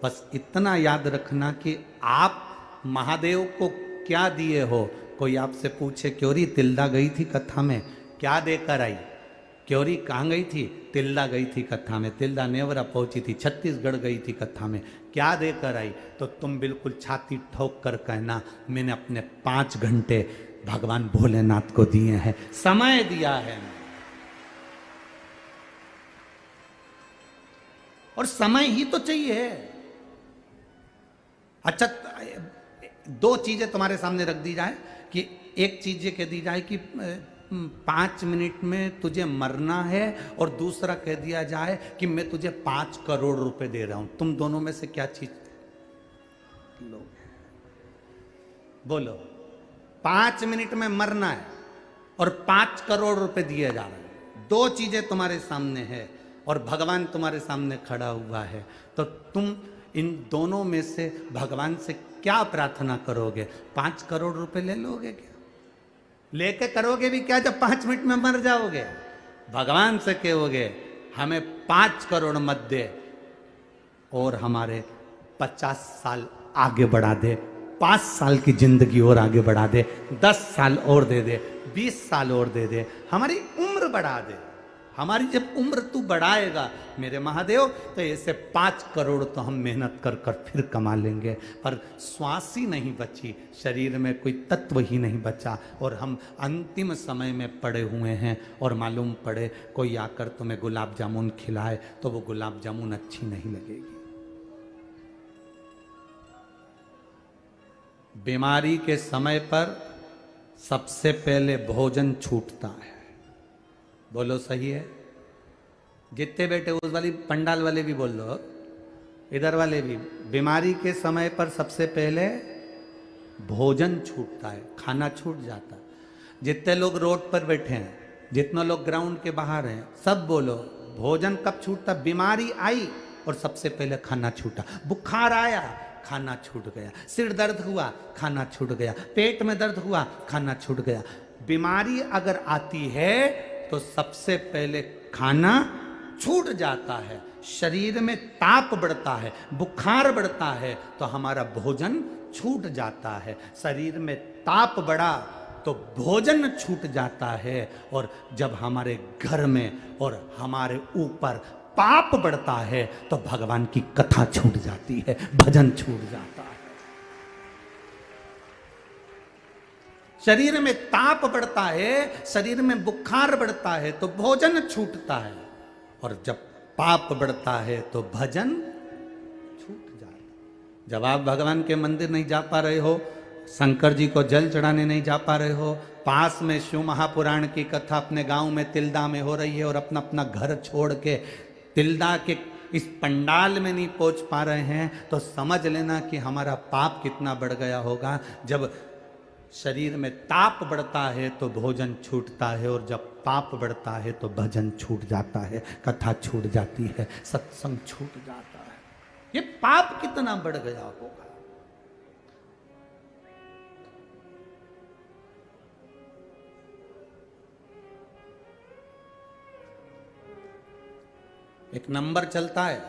बस इतना याद रखना कि आप महादेव को क्या दिए हो। कोई आपसे पूछे, क्योरी तिल्दा गई थी कथा में, क्या देकर आई? क्योरी कहाँ गई थी? तिल्दा गई थी कथा में। तिल्दा नेवरा पहुंची थी, छत्तीसगढ़ गई थी कथा में। क्या देकर आई? तो तुम बिल्कुल छाती ठोक कर कहना, मैंने अपने 5 घंटे भगवान भोलेनाथ को दिए हैं, समय दिया है। और समय ही तो चाहिए। अच्छा, 2 चीजें तुम्हारे सामने रख दी जाए कि एक चीज ये कह दी जाए कि 5 मिनट में तुझे मरना है, और दूसरा कह दिया जाए कि मैं तुझे 5 करोड़ रुपए दे रहा हूं। तुम दोनों में से क्या चीज लो? बोलो। 5 मिनट में मरना है और 5 करोड़ रुपए दिए जा रहे हैं। 2 चीजें तुम्हारे सामने है और भगवान तुम्हारे सामने खड़ा हुआ है, तो तुम इन दोनों में से भगवान से क्या प्रार्थना करोगे? 5 करोड़ रुपए ले लोगे क्या? लेके करोगे भी क्या जब 5 मिनट में मर जाओगे। भगवान से कहोगे हमें 5 करोड़ मत दे और हमारे 50 साल आगे बढ़ा दे, 5 साल की जिंदगी और आगे बढ़ा दे, 10 साल और दे दे, 20 साल और दे दे, हमारी उम्र बढ़ा दे। हमारी जब उम्र तू बढ़ाएगा मेरे महादेव तो ऐसे 5 करोड़ तो हम मेहनत कर कर फिर कमा लेंगे। पर श्वास ही नहीं बची, शरीर में कोई तत्व ही नहीं बचा और हम अंतिम समय में पड़े हुए हैं। और मालूम पड़े कोई आकर तुम्हें गुलाब जामुन खिलाए तो वो गुलाब जामुन अच्छी नहीं लगेगी। बीमारी के समय पर सबसे पहले भोजन छूटता है। बोलो सही है? जितने बैठे उस वाली पंडाल वाले भी बोल दो, इधर वाले भी। बीमारी के समय पर सबसे पहले भोजन छूटता है, खाना छूट जाता है। जितने लोग रोड पर बैठे हैं, जितने लोग ग्राउंड के बाहर हैं, सब बोलो भोजन कब छूटता? बीमारी आई और सबसे पहले खाना छूटा। बुखार आया, खाना छूट गया। सिर दर्द हुआ, खाना छूट गया। पेट में दर्द हुआ, खाना छूट गया। बीमारी अगर आती है तो सबसे पहले खाना छूट जाता है। शरीर में ताप बढ़ता है, बुखार बढ़ता है तो हमारा भोजन छूट जाता है। शरीर में ताप बढ़ा तो भोजन छूट जाता है। और जब हमारे घर में और हमारे ऊपर पाप बढ़ता है तो भगवान की कथा छूट जाती है, भजन छूट जाता है। शरीर में ताप बढ़ता है, शरीर में बुखार बढ़ता है तो भोजन छूटता है। और जब पाप बढ़ता है तो भजन छूट जाता है। जब आप भगवान के मंदिर नहीं जा पा रहे हो, शंकर जी को जल चढ़ाने नहीं जा पा रहे हो, पास में शिव महापुराण की कथा अपने गांव में तिल्दा में हो रही है और अपना अपना घर छोड़ के तिल्दा के इस पंडाल में नहीं पहुंच पा रहे हैं, तो समझ लेना कि हमारा पाप कितना बढ़ गया होगा। जब शरीर में ताप बढ़ता है तो भोजन छूटता है और जब पाप बढ़ता है तो भजन छूट जाता है, कथा छूट जाती है, सत्संग छूट जाता है। ये पाप कितना बढ़ गया होगा। एक नंबर चलता है,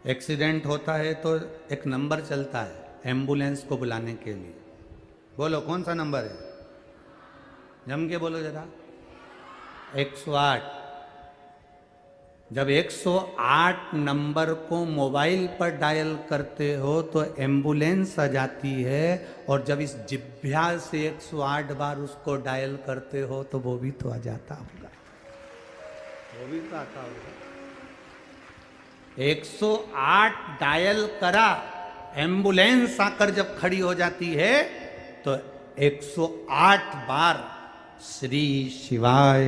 एक्सीडेंट होता है तो एक नंबर चलता है एम्बुलेंस को बुलाने के लिए। बोलो कौन सा नंबर है? जम के बोलो जरा। 108। जब 108 नंबर को मोबाइल पर डायल करते हो तो एम्बुलेंस आ जाती है। और जब इस जिभ्या से 108 बार उसको डायल करते हो तो वो भी तो आ जाता होगा, वो भी तो आता होगा। 108 डायल करा, एम्बुलेंस आकर जब खड़ी हो जाती है तो 108 बार श्री शिवाय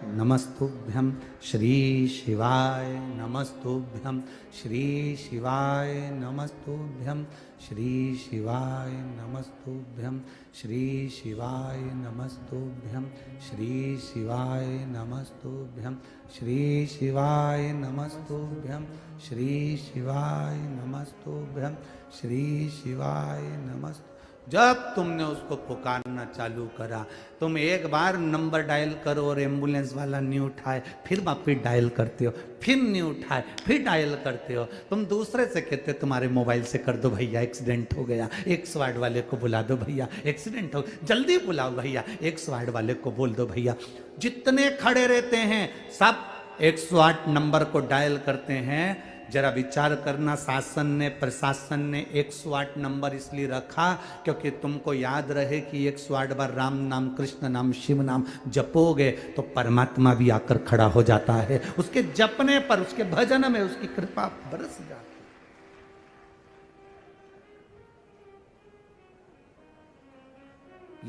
नमस्तुभ्यम, श्री शिवाय नमस्तुभ्यम, श्री शिवाय नमस्तुभ्यम, श्री शिवाय नमस्तुभ्यम, श्री शिवाय नमस्तुभ्यम, श्री शिवाय नमस्तुभ्यम, श्री शिवाय नमस्तुभ्यम, श्री शिवाय नमस्तुभ्यम, श्री शिवाय नमस्तुभ्यम। जब तुमने उसको पुकारना चालू करा, तुम एक बार नंबर डायल करो और एम्बुलेंस वाला नहीं उठाए, फिर वापिस डायल करते हो, फिर नहीं उठाए, फिर डायल करते हो। तुम दूसरे से कहते हो तुम्हारे मोबाइल से कर दो भैया, एक्सीडेंट हो गया, 108 वाले को बुला दो भैया, एक्सीडेंट हो, जल्दी बुलाओ भैया, 108 वाले को बोल दो भैया। जितने खड़े रहते हैं सब 108 नंबर को डायल करते हैं। जरा विचार करना, शासन ने, प्रशासन ने 108 नंबर इसलिए रखा क्योंकि तुमको याद रहे कि 108 बार राम नाम, कृष्ण नाम, शिव नाम जपोगे तो परमात्मा भी आकर खड़ा हो जाता है। उसके जपने पर, उसके भजन में उसकी कृपा बरस जाती।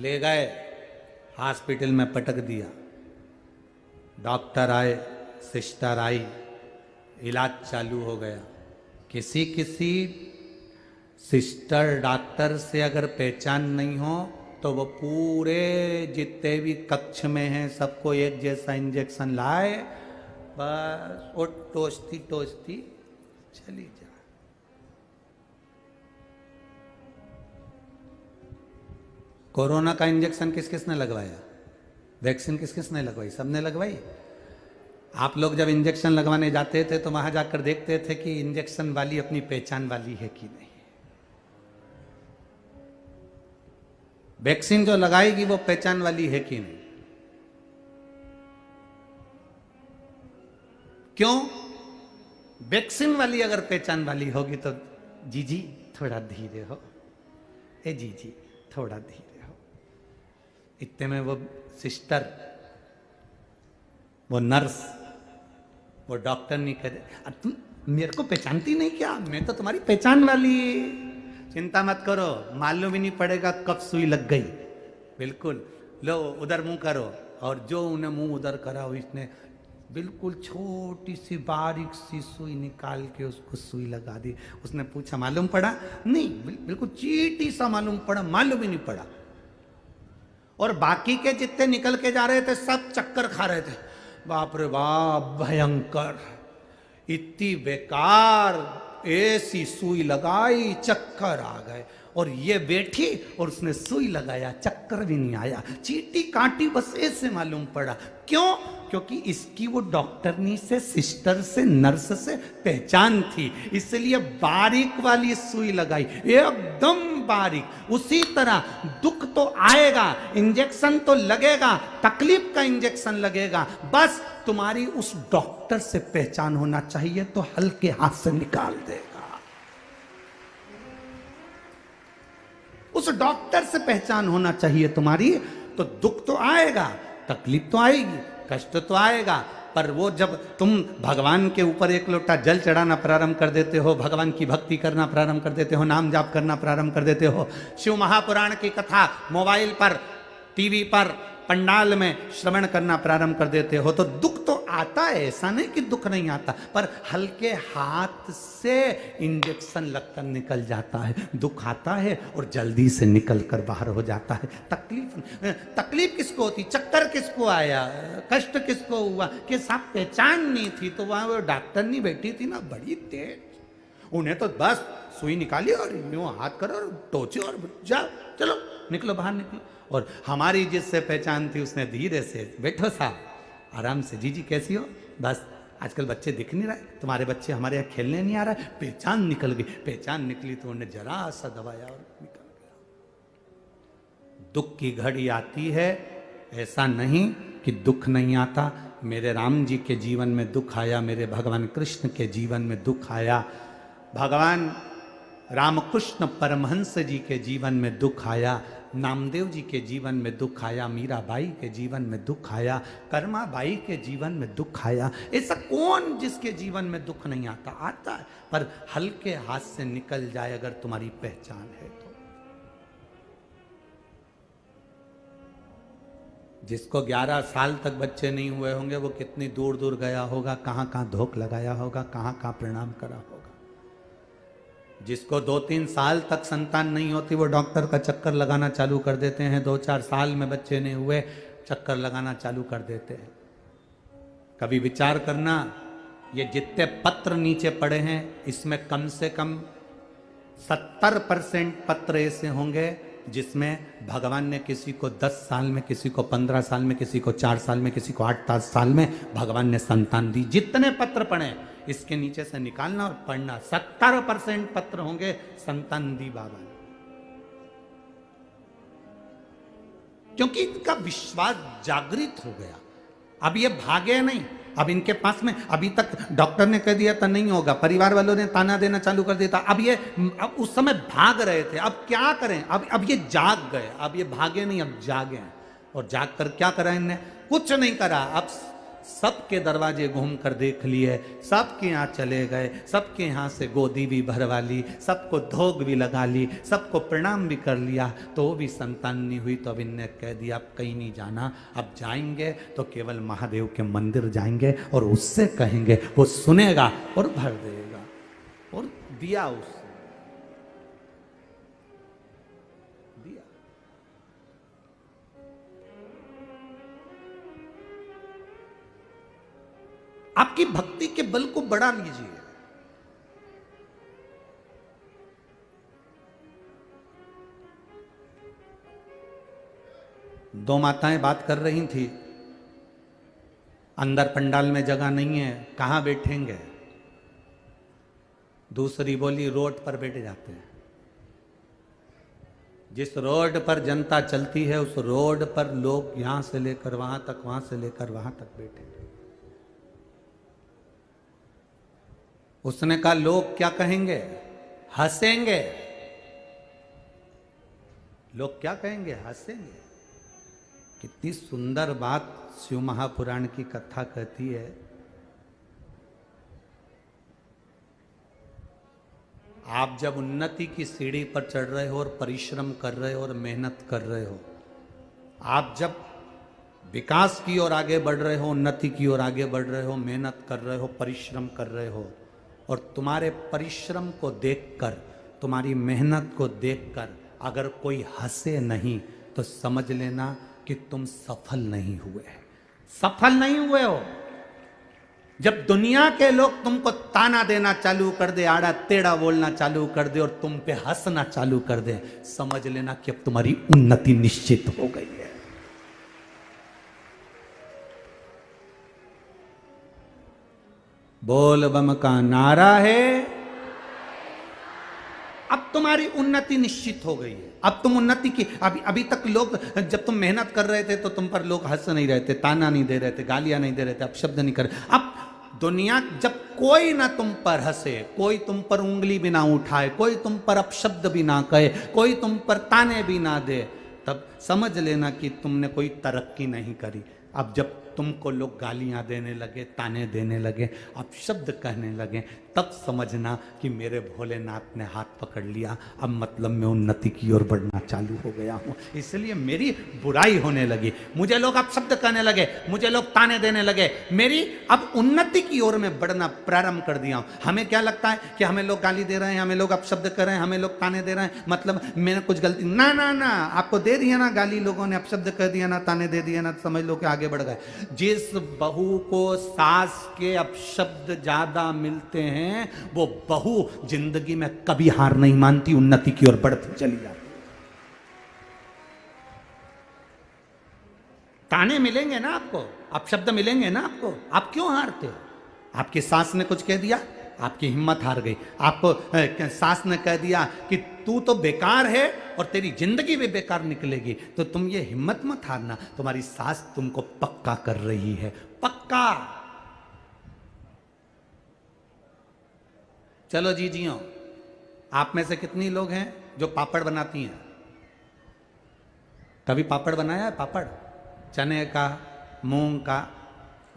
ले गए हॉस्पिटल में, पटक दिया, डॉक्टर आए, सिस्टर आई, इलाज चालू हो गया। किसी किसी सिस्टर डॉक्टर से अगर पहचान नहीं हो तो वो पूरे जितने भी कक्ष में हैं सबको एक जैसा इंजेक्शन लाए, बस वो टोचती टोचती चली जा। कोरोना का इंजेक्शन किस किसने लगवाया? वैक्सीन किस किसने लगवाई? सबने लगवाई। आप लोग जब इंजेक्शन लगवाने जाते थे तो वहां जाकर देखते थे कि इंजेक्शन वाली अपनी पहचान वाली है कि नहीं। वैक्सीन जो लगाएगी वो पहचान वाली है कि नहीं। क्यों? वैक्सीन वाली अगर पहचान वाली होगी तो जीजी थोड़ा धीरे हो, ए जीजी थोड़ा धीरे हो। इतने में वो सिस्टर, वो नर्स, वो डॉक्टर नहीं करे, तुम मेरे को पहचानती नहीं क्या? मैं तो तुम्हारी पहचान वाली। चिंता मत करो, मालूम ही नहीं पड़ेगा कब सुई लग गई। बिल्कुल, लो उधर मुंह करो। और जो उन्हें मुंह उधर करा उसने बिल्कुल छोटी सी बारीक सी सुई निकाल के उसको सुई लगा दी। उसने पूछा मालूम पड़ा? नहीं, बिल्कुल चीटी सा मालूम पड़ा, मालूम ही नहीं पड़ा। और बाकी के जितने निकल के जा रहे थे सब चक्कर खा रहे थे। बाप रे बाप, भयंकर, इतनी बेकार, ऐसी सुई लगाई, चक्कर आ गए। और ये बैठी और उसने सुई लगाया, चक्कर भी नहीं आया, चीटी काटी बस ऐसे मालूम पड़ा। क्यों? क्योंकि इसकी वो डॉक्टरनी से, सिस्टर से, नर्स से पहचान थी, इसलिए बारीक वाली सुई लगाई, एकदम बारीक। उसी तरह दुख तो आएगा, इंजेक्शन तो लगेगा, तकलीफ का इंजेक्शन लगेगा, बस तुम्हारी उस डॉक्टर से पहचान होना चाहिए तो हल्के हाथ से निकाल देगा। उस डॉक्टर से पहचान होना चाहिए तुम्हारी, तो दुख तो आएगा, तकलीफ तो आएगी, कष्ट तो आएगा, पर वो जब तुम भगवान के ऊपर एक लोटा जल चढ़ाना प्रारंभ कर देते हो, भगवान की भक्ति करना प्रारंभ कर देते हो, नाम जाप करना प्रारंभ कर देते हो, शिव महापुराण की कथा मोबाइल पर, टीवी पर, पंडाल में श्रवण करना प्रारंभ कर देते हो, तो दुख तो आता है, ऐसा नहीं कि दुख नहीं आता, पर हल्के हाथ से इंजेक्शन लगकर निकल जाता है। दुख आता है और जल्दी से निकल कर बाहर हो जाता है। तकलीफ किसको होती, चक्कर किसको आया, कष्ट किसको हुआ, कि सब पहचान नहीं थी। तो वहां वो डॉक्टर नहीं बैठी थी ना, बड़ी तेज, उन्हें तो बस सुई निकाली और यूं हाथ करो और टोचे और जाओ, चलो निकलो, बाहर निकलो। और हमारी जिससे पहचान थी उसने धीरे से, बैठो साहब, आराम से, जीजी कैसी हो, बस आजकल बच्चे दिख नहीं रहे, तुम्हारे बच्चे हमारे यहाँ खेलने नहीं आ रहा है। पहचान निकल गई, पहचान निकली तो उन्हें जरा सा दबाया और निकल गया। दुख की घड़ी आती है, ऐसा नहीं कि दुख नहीं आता। मेरे राम जी के जीवन में दुख आया, मेरे भगवान कृष्ण के जीवन में दुख आया, भगवान रामकृष्ण परमहंस जी के जीवन में दुख आया, नामदेव जी के जीवन में दुख आया, मीराबाई के जीवन में दुख आया, कर्माबाई के जीवन में दुख आया। ऐसा कौन जिसके जीवन में दुख नहीं आता? आता है, पर हल्के हाथ से निकल जाए अगर तुम्हारी पहचान है तो। जिसको 11 साल तक बच्चे नहीं हुए होंगे वो कितनी दूर दूर गया होगा, कहां कहां धोख लगाया होगा, कहां कहां प्रणाम करा होगा। जिसको 2-3 साल तक संतान नहीं होती वो डॉक्टर का चक्कर लगाना चालू कर देते हैं, 2-4 साल में बच्चे नहीं हुए चक्कर लगाना चालू कर देते हैं। कभी विचार करना, ये जितने पत्र नीचे पड़े हैं इसमें कम से कम 70% पत्र ऐसे होंगे जिसमें भगवान ने किसी को 10 साल में, किसी को 15 साल में, किसी को 4 साल में, किसी को 8 साल में भगवान ने संतान दी। जितने पत्र पढ़े इसके नीचे से निकालना और पढ़ना, 70% पत्र होंगे संतान दी बाबा ने, क्योंकि इनका विश्वास जागृत हो गया। अब ये भागे नहीं, अब इनके पास में, अभी तक डॉक्टर ने कह दिया था नहीं होगा, परिवार वालों ने ताना देना चालू कर दिया था, अब उस समय भाग रहे थे, अब क्या करें, अब ये जाग गए, अब ये भागे नहीं, अब जागे हैं। और जाग कर क्या करा इनने? कुछ नहीं करा, अब सबके दरवाजे घूम कर देख लिए, सबके यहाँ चले गए, सबके यहाँ से गोदी भी भरवा ली, सबको धोग भी लगा ली, सबको प्रणाम भी कर लिया, तो वो भी संतान नहीं हुई। तो अब इनने कह दिया अब कहीं नहीं जाना, अब जाएंगे तो केवल महादेव के मंदिर जाएंगे और उससे कहेंगे, वो सुनेगा और भर देगा। और दिया उससे, दिया। आपकी भक्ति के बल को बढ़ा लीजिए। दो माताएं बात कर रही थी, अंदर पंडाल में जगह नहीं है, कहाँ बैठेंगे? दूसरी बोली रोड पर बैठ जाते हैं। जिस रोड पर जनता चलती है उस रोड पर लोग यहां से लेकर वहां तक, वहां से लेकर वहां तक बैठे। उसने कहा लोग क्या कहेंगे? हंसेंगे। लोग क्या कहेंगे? हंसेंगे। कितनी सुंदर बात शिव महापुराण की कथा कहती है। आप जब उन्नति की सीढ़ी पर चढ़ रहे हो और परिश्रम कर रहे हो और मेहनत कर रहे हो, आप जब विकास की ओर आगे बढ़ रहे हो, उन्नति की ओर आगे बढ़ रहे हो, मेहनत कर रहे हो, परिश्रम कर रहे हो, और तुम्हारे परिश्रम को देखकर, तुम्हारी मेहनत को देखकर अगर कोई हंसे नहीं तो समझ लेना कि तुम सफल नहीं हुए। सफल नहीं हुए हो। जब दुनिया के लोग तुमको ताना देना चालू कर दे, आड़ा टेढ़ा बोलना चालू कर दे और तुम पे हंसना चालू कर दे, समझ लेना कि अब तुम्हारी उन्नति निश्चित हो गई है। बोल बम का नारा है, अब तुम्हारी उन्नति निश्चित हो गई है। अब तुम उन्नति की, अभी तक लोग, जब तुम मेहनत कर रहे थे तो तुम पर लोग हंस नहीं रहे थे, ताना नहीं दे रहे थे, गालियां नहीं दे रहे थे, अपशब्द नहीं कर रहे। अब दुनिया, जब कोई ना तुम पर हंसे, कोई तुम पर उंगली भी ना उठाए, कोई तुम पर अपशब्द भी ना कहे, कोई तुम पर ताने भी ना दे, तब समझ लेना कि तुमने कोई तरक्की नहीं करी। अब जब तुमको लोग गालियां देने लगे, ताने देने लगे, अपशब्द कहने लगे, तब समझना कि मेरे भोलेनाथ ने हाथ पकड़ लिया, अब मतलब मैं उन्नति की ओर बढ़ना चालू हो गया हूं। इसलिए मेरी बुराई होने लगी, मुझे लोग अपशब्द कहने लगे, मुझे लोग ताने देने लगे, मेरी अब उन्नति की ओर में बढ़ना प्रारंभ कर दिया हूं। हमें क्या लगता है कि हमें लोग गाली दे रहे हैं, हमें लोग अपशब्द कर रहे हैं, हमें लोग ताने दे रहे हैं, मतलब मैंने कुछ गलती, ना ना ना, आपको दे दिया ना गाली, लोगों ने अपशब्द कह दिया ना, ताने दे दिया ना, समझ लो कि आगे बढ़ गए। जिस बहू को सास के अपशब्द ज्यादा मिलते हैं वो बहू जिंदगी में कभी हार नहीं मानती, उन्नति की ओर बढ़ती चली जाती। ताने मिलेंगे ना आपको, अपशब्द मिलेंगे ना आपको, आप क्यों हारते हो? आपकी सास ने कुछ कह दिया, आपकी हिम्मत हार गई। आपको सास ने कह दिया कि तू तो बेकार है और तेरी जिंदगी भी बेकार निकलेगी, तो तुम ये हिम्मत मत हारना, तुम्हारी सास तुमको पक्का कर रही है, पक्का। चलो जीजियों, आप में से कितनी लोग हैं जो पापड़ बनाती हैं? कभी पापड़ बनाया है? पापड़ चने का, मूंग का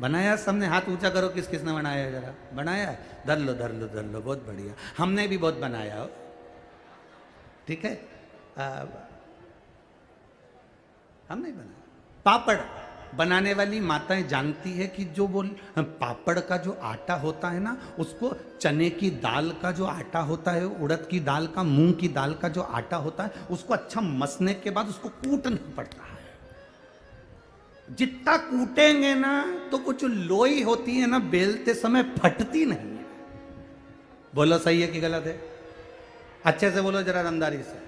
बनाया? सबने हाथ ऊंचा करो, किस किसने बनाया है? जरा बनाया है? धर लो धर लो धर लो, बहुत बढ़िया। हमने भी बहुत बनाया हो, ठीक है। हमने बनाया। पापड़ बनाने वाली माताएं जानती है कि जो वो पापड़ का जो आटा होता है ना, उसको चने की दाल का जो आटा होता है, उड़द की दाल का, मूंग की दाल का जो आटा होता है, उसको अच्छा मसने के बाद उसको कूटना पड़ता है। जितना कूटेंगे ना तो वो जो लोई होती है ना, बेलते समय फटती नहीं है। बोलो सही है कि गलत है? अच्छे से बोलो जरा, दमदारी से।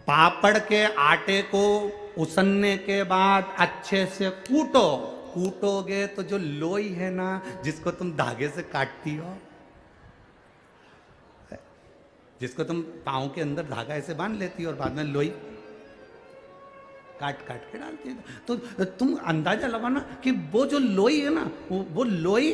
पापड़ के आटे को उसनने के बाद अच्छे से कूटो, कूटोगे तो जो लोई है ना, जिसको तुम धागे से काटती हो, जिसको तुम पाँव के अंदर धागा ऐसे बांध लेती हो और बाद में लोई काट काट के डालती है, तो तुम अंदाजा लगाना कि वो जो लोई है ना, वो लोई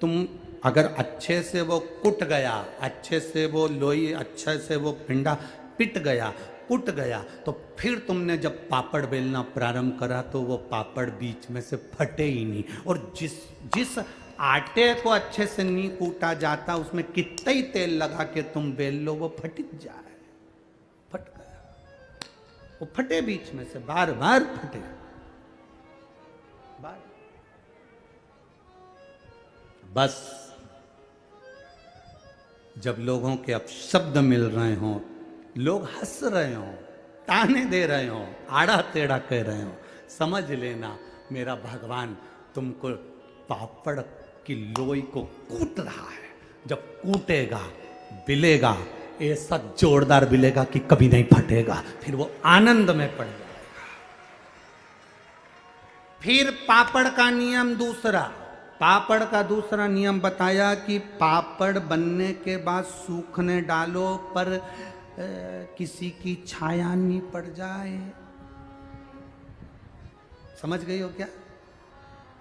तुम अगर अच्छे से वो कुट गया, अच्छे से वो लोई, अच्छे से वो पिंडा पिट गया, कुट गया, तो फिर तुमने जब पापड़ बेलना प्रारंभ करा तो वो पापड़ बीच में से फटे ही नहीं। और जिस आटे को अच्छे से नहीं कूटा जाता, उसमें कितना ही तेल लगा के तुम बेल लो, वो फट जाए, फट गया, वो फटे बीच में से, बार बार फटे, बार। बस जब लोगों के अपशब्द मिल रहे हों, लोग हंस रहे हों, ताने दे रहे हों, आड़ा टेढ़ा कह रहे हों, समझ लेना मेरा भगवान तुमको पापड़ की लोई को कूट रहा है। जब कूटेगा, बिलेगा, ऐसा जोरदार बिलेगा कि कभी नहीं फटेगा, फिर वो आनंद में पड़ जाएगा। फिर पापड़ का नियम दूसरा, पापड़ का दूसरा नियम बताया कि पापड़ बनने के बाद सूखने डालो, पर किसी की छाया नहीं पड़ जाए। समझ गई हो क्या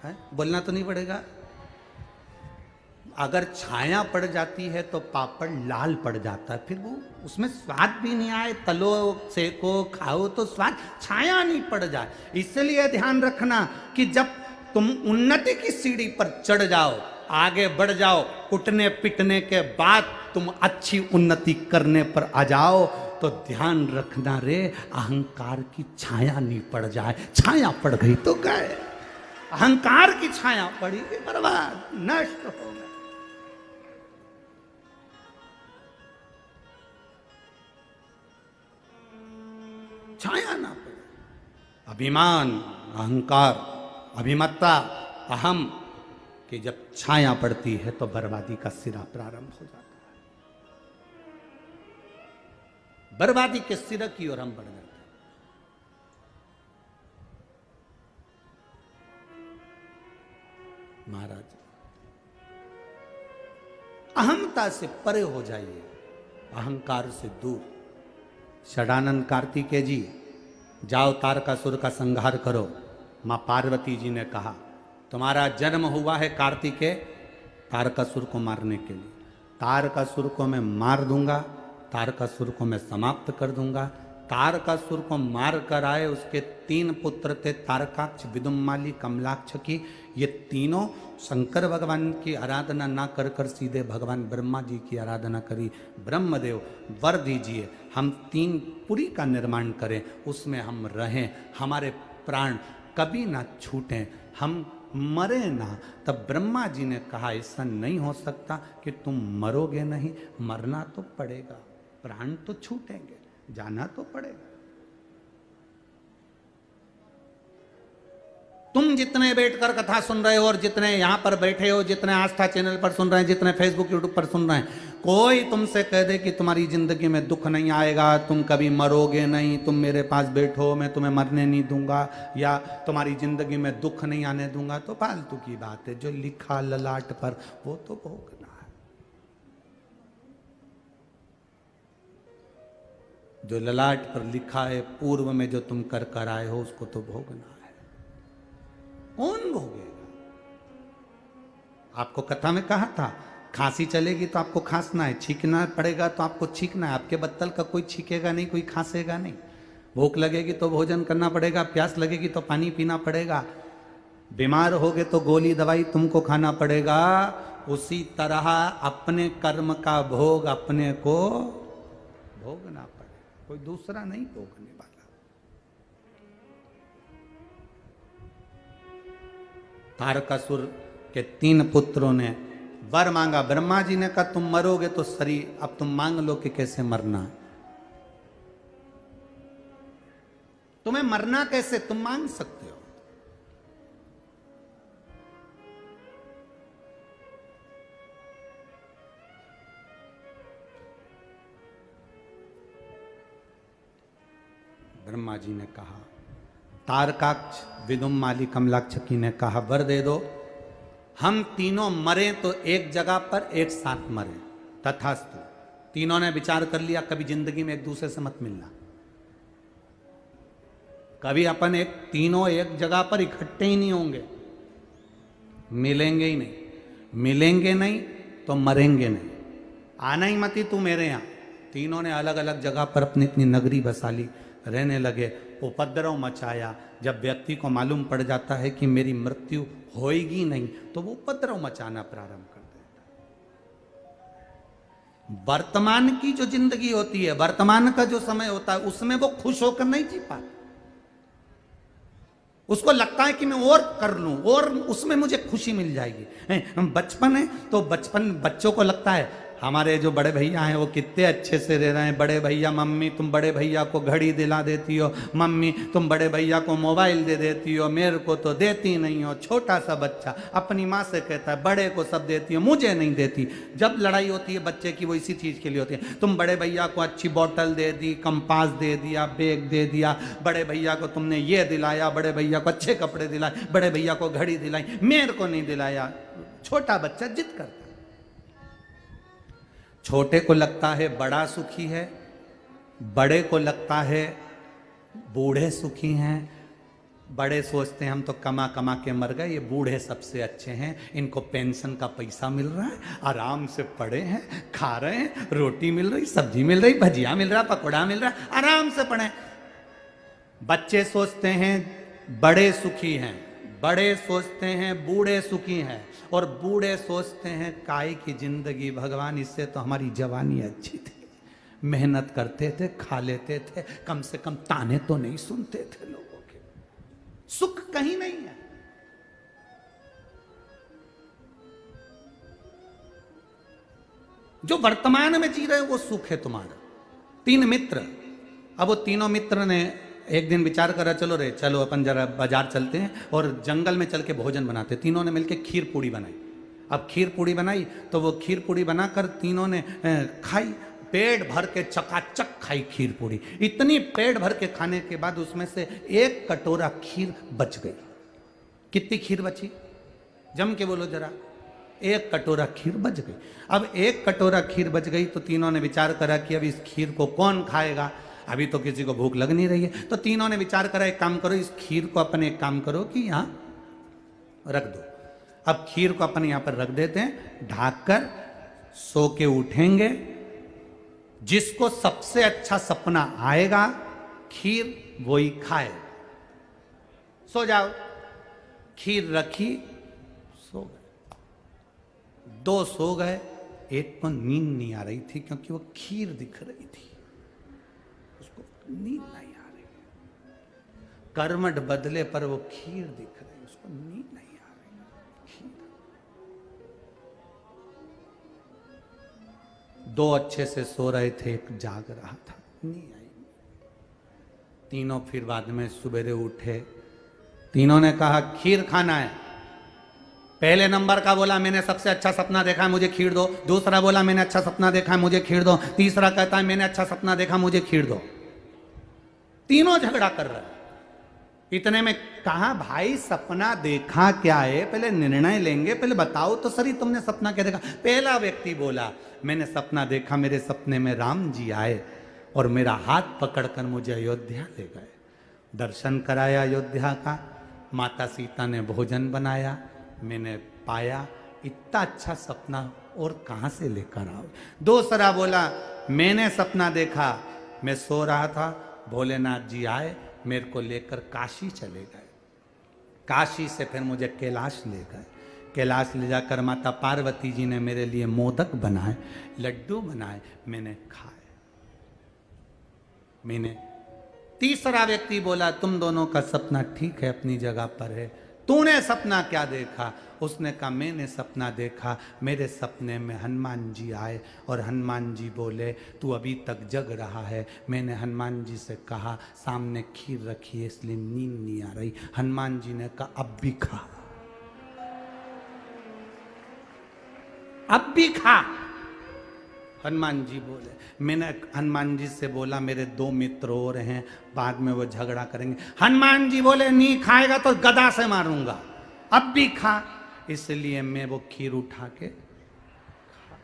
है? बोलना तो नहीं पड़ेगा। अगर छाया पड़ जाती है तो पापड़ लाल पड़ जाता है, फिर वो उसमें स्वाद भी नहीं आए। तलो, सेको, खाओ तो स्वाद, छाया नहीं पड़ जाए। इसलिए ध्यान रखना कि जब तुम उन्नति की सीढ़ी पर चढ़ जाओ, आगे बढ़ जाओ, उठने पिटने के बाद तुम अच्छी उन्नति करने पर आ जाओ, तो ध्यान रखना रे, अहंकार की छाया नहीं पड़ जाए। छाया पड़ गई तो गए, अहंकार की छाया पड़ी कि बर्बाद, नष्ट हो गए। छाया ना पड़े। अभिमान, अहंकार, अभिमत्ता, अहम कि जब छाया पड़ती है तो बर्बादी का सिरा प्रारंभ हो जाता है। बर्बादी के सिरे की ओर हम बढ़ जाते हैं। महाराज, अहमता से परे हो जाइए, अहंकार से दूर। षडानंद कार्तिकेय जी, जाओ तारकासुर का संहार करो। मां पार्वती जी ने कहा, तुम्हारा जन्म हुआ है कार्तिकेय तारकासुर को मारने के लिए। तारकासुर को मैं मार दूंगा, तारकासुर को मैं समाप्त कर दूंगा। तारकासुर को मार कर आए, उसके 3 पुत्र थे, तारकाक्ष, विदुम्माली, कमलाक्ष की। ये तीनों शंकर भगवान की आराधना ना कर कर सीधे भगवान ब्रह्मा जी की आराधना करी। ब्रह्मदेव, वर दीजिए हम 3 पुरी का निर्माण करें, उसमें हम रहें, हमारे प्राण कभी ना छूटें, हम मरे ना। तब ब्रह्मा जी ने कहा, ऐसा नहीं हो सकता कि तुम मरोगे नहीं, मरना तो पड़ेगा, प्राण तो छूटेंगे, जाना तो पड़ेगा। तुम जितने बैठकर कथा सुन रहे हो और जितने यहां पर बैठे हो, जितने आस्था चैनल पर सुन रहे हैं, जितने फेसबुक यूट्यूब पर सुन रहे हैं, कोई तुमसे कह दे कि तुम्हारी जिंदगी में दुख नहीं आएगा, तुम कभी मरोगे नहीं, तुम मेरे पास बैठो, मैं तुम्हें मरने नहीं दूंगा, या तुम्हारी जिंदगी में दुख नहीं आने दूंगा, तो फालतू की बात है। जो लिखा ललाट पर वो तो भोगना है। जो ललाट पर लिखा है, पूर्व में जो तुम कर कर आए हो, उसको तो भोगना है। कौन भोगेगा? आपको कथा में कहा था, खांसी चलेगी तो आपको खांसना है, छींकना पड़ेगा तो आपको छींकना है। आपके बत्तल का कोई छींकेगा नहीं, कोई खांसेगा नहीं। भूख लगेगी तो भोजन करना पड़ेगा, प्यास लगेगी तो पानी पीना पड़ेगा, बीमार होगे तो गोली दवाई तुमको खाना पड़ेगा। उसी तरह अपने कर्म का भोग अपने को भोगना पड़े, कोई दूसरा नहीं भोगने वाला। तारकासुर के 3 पुत्रों ने वर मांगा। ब्रह्मा जी ने कहा, तुम मरोगे तो शरीर, अब तुम मांग लो कि कैसे मरना है। तुम्हें मरना कैसे, तुम मांग सकते हो। ब्रह्मा जी ने कहा, तारकाक्ष, विदुम्माली, कमलाक्षकी ने कहा, वर दे दो, हम तीनों मरे तो एक जगह पर एक साथ मरे। तथास्तु। तीनों ने विचार कर लिया, कभी जिंदगी में एक दूसरे से मत मिलना, कभी अपन तीनों एक जगह पर इकट्ठे ही नहीं होंगे, मिलेंगे ही नहीं। मिलेंगे नहीं तो मरेंगे नहीं। आना ही मत ही तू मेरे यहाँ। तीनों ने अलग अलग जगह पर अपनी अपनी नगरी बसा ली, रहने लगे, उपद्रव मचाया। जब व्यक्ति को मालूम पड़ जाता है कि मेरी मृत्यु होएगी नहीं, तो वो उपद्रव मचाना प्रारंभ कर देता है। वर्तमान की जो जिंदगी होती है, वर्तमान का जो समय होता है, उसमें वो खुश होकर नहीं जी पाता। उसको लगता है कि मैं और कर लूं और उसमें मुझे खुशी मिल जाएगी। बचपन है तो बचपन, बच्चों को लगता है हमारे जो बड़े भैया हैं वो कितने अच्छे से रह रहे हैं। बड़े भैया, मम्मी तुम बड़े भैया को घड़ी दिला देती हो, मम्मी तुम बड़े भैया को मोबाइल दे देती हो, मेरे को तो देती नहीं हो। छोटा सा बच्चा अपनी माँ से कहता है बड़े को सब देती हो, मुझे नहीं देती। जब लड़ाई होती है बच्चे की वो इसी चीज़ के लिए होती है। तुम बड़े भैया को अच्छी बॉटल दे दी, कंपास दे दिया, बैग दे दिया, बड़े भैया को तुमने ये दिलाया, बड़े भैया को अच्छे कपड़े दिलाए, बड़े भैया को घड़ी दिलाई, मेरे को नहीं दिलाया। छोटा बच्चा जिद करता है। छोटे को लगता है बड़ा सुखी है, बड़े को लगता है बूढ़े सुखी हैं। बड़े सोचते हैं हम तो कमा कमा के मर गए, ये बूढ़े सबसे अच्छे हैं, इनको पेंशन का पैसा मिल रहा है, आराम से पड़े हैं, खा रहे हैं, रोटी मिल रही, सब्जी मिल रही, भजिया मिल रहा, पकौड़ा मिल रहा, आराम से पड़े। बच्चे सोचते हैं बड़े सुखी हैं, बड़े सोचते हैं बूढ़े सुखी हैं, और बूढ़े सोचते हैं काय की जिंदगी भगवान, इससे तो हमारी जवानी अच्छी थी, मेहनत करते थे, खा लेते थे, कम से कम ताने तो नहीं सुनते थे लोगों के। सुख कहीं नहीं है। जो वर्तमान में जी रहे हो वो सुख है तुम्हारा। 3 मित्र, अब वो तीनों मित्र ने एक दिन विचार करा, चलो रे चलो अपन जरा बाजार चलते हैं और जंगल में चल के भोजन बनाते। तीनों ने मिलके खीर पूड़ी बनाई। अब खीर पूड़ी बनाई तो वो खीर पूड़ी बनाकर तीनों ने खाई, पेट भर के चकाचक खाई खीर पूड़ी। इतनी पेट भर के खाने के बाद उसमें से 1 कटोरा खीर बच गई। कितनी खीर बची? जम के बोलो जरा। 1 कटोरा खीर बच गई। अब 1 कटोरा खीर बच गई तो तीनों ने विचार करा कि अब इस खीर को कौन खाएगा, अभी तो किसी को भूख लग नहीं रही है। तो तीनों ने विचार करा एक काम करो, इस खीर को अपन एक काम करो कि यहां रख दो। अब खीर को अपन यहां पर रख देते हैं, ढाककर सो के उठेंगे, जिसको सबसे अच्छा सपना आएगा खीर वही खाए। सो जाओ। खीर रखी, सो गए। 2 सो गए, एक को नींद नहीं आ रही थी क्योंकि वो खीर दिख रही थी, नींद नहीं आ रही। करवट बदले पर वो खीर दिख रही, उसको नींद नहीं आ रही। खीर। 2 अच्छे से सो रहे थे, एक जाग रहा था, नींद आई। तीनों फिर बाद में सवेरे उठे। तीनों ने कहा खीर खाना है। पहले नंबर का बोला मैंने सबसे अच्छा सपना देखा है, मुझे खीर दो। दूसरा बोला मैंने अच्छा सपना देखा है, मुझे खीर दो। तीसरा कहता है मैंने अच्छा सपना देखा, मुझे खीर दो। तीनों झगड़ा कर रहे हैं। इतने में कहा भाई सपना देखा क्या है, पहले निर्णय लेंगे, पहले बताओ तो सही तुमने सपना क्या देखा। पहला व्यक्ति बोला मैंने सपना देखा, मेरे सपने में राम जी आए और मेरा हाथ पकड़कर मुझे अयोध्या ले गए, दर्शन कराया अयोध्या का, माता सीता ने भोजन बनाया, मैंने पाया इतना अच्छा सपना और कहां से लेकर आओ। दूसरा बोला मैंने सपना देखा, मैं सो रहा था, भोलेनाथ जी आए, मेरे को लेकर काशी चले गए, काशी से फिर मुझे कैलाश ले गए, कैलाश ले जाकर माता पार्वती जी ने मेरे लिए मोदक बनाए, लड्डू बनाए, मैंने खाए। मैंने तीसरा व्यक्ति बोला तुम दोनों का सपना ठीक है, अपनी जगह पर है, तूने सपना क्या देखा? उसने कहा मैंने सपना देखा, मेरे सपने में हनुमान जी आए और हनुमान जी बोले तू अभी तक जग रहा है। मैंने हनुमान जी से कहा सामने खीर रखी है इसलिए नींद नहीं आ रही। हनुमान जी ने कहा अब भी खा, अब भी खा। हनुमान जी बोले, मैंने हनुमान जी से बोला मेरे 2 मित्र और हैं, बाद में वो झगड़ा करेंगे। हनुमान जी बोले नहीं खाएगा तो गदा से मारूंगा, अब भी खा। इसलिए मैं वो खीर उठा के खा।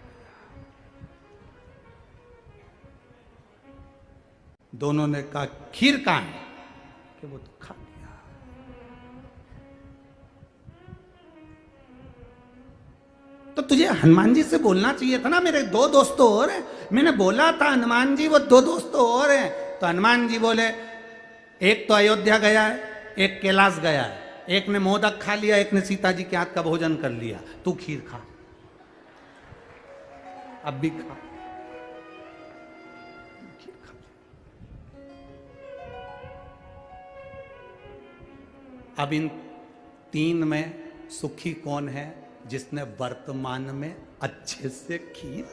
दोनों ने कहा खीर कहां है, कि वो तो खा लिया। तो तुझे हनुमान जी से बोलना चाहिए था ना, मेरे 2 दोस्तों और हैं। मैंने बोला था हनुमान जी वो 2 दोस्तों और हैं। तो हनुमान जी बोले एक तो अयोध्या गया है, एक कैलाश गया है, एक ने मोदक खा लिया, एक ने सीता जी के हाथ का भोजन कर लिया, तू खीर खा, अब भी खा। खीर खा। अब इन 3 में सुखी कौन है? जिसने वर्तमान में अच्छे से खीर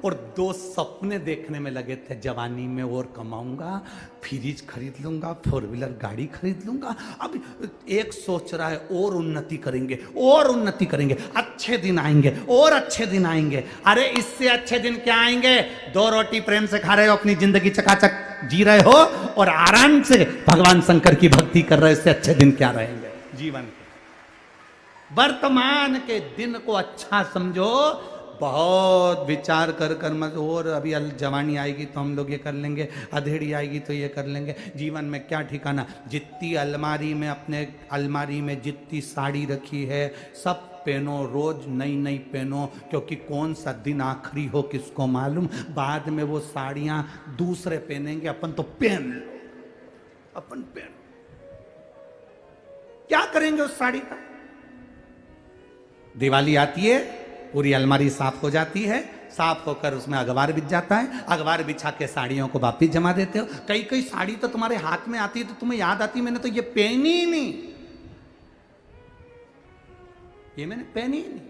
और दो सपने देखने में लगे थे, जवानी में और कमाऊंगा, फ्रिज खरीद लूंगा, 4 व्हीलर गाड़ी खरीद लूंगा। अब एक सोच रहा है और उन्नति करेंगे, और उन्नति करेंगे, अच्छे दिन आएंगे और अच्छे दिन आएंगे। अरे इससे अच्छे दिन क्या आएंगे? 2 रोटी प्रेम से खा रहे हो, अपनी जिंदगी चकाचक जी रहे हो और आराम से भगवान शंकर की भक्ति कर रहे हो, इससे अच्छे दिन क्या रहेंगे जीवन के? वर्तमान के दिन को अच्छा समझो, बहुत विचार कर मत। और अभी जवानी आएगी तो हम लोग ये कर लेंगे, अधेड़ी आएगी तो ये कर लेंगे। जीवन में क्या ठिकाना? जितनी अलमारी में, अपने अलमारी में जितनी साड़ी रखी है सब पहनो, रोज नई नई पहनो, क्योंकि कौन सा दिन आखिरी हो किसको मालूम। बाद में वो साड़ियां दूसरे पहनेंगे, अपन तो पहन लो, अपन पहन। क्या करेंगे उस साड़ी का? दिवाली आती है, पूरी अलमारी साफ हो जाती है, साफ होकर उसमें अखबार बिछ जाता है, अखबार बिछा के साड़ियों को वापिस जमा देते हो। कई कई साड़ी तो तुम्हारे हाथ में आती है तो तुम्हें याद आती, मैंने तो ये पहनी ही नहीं, ये मैंने पहनी ही नहीं।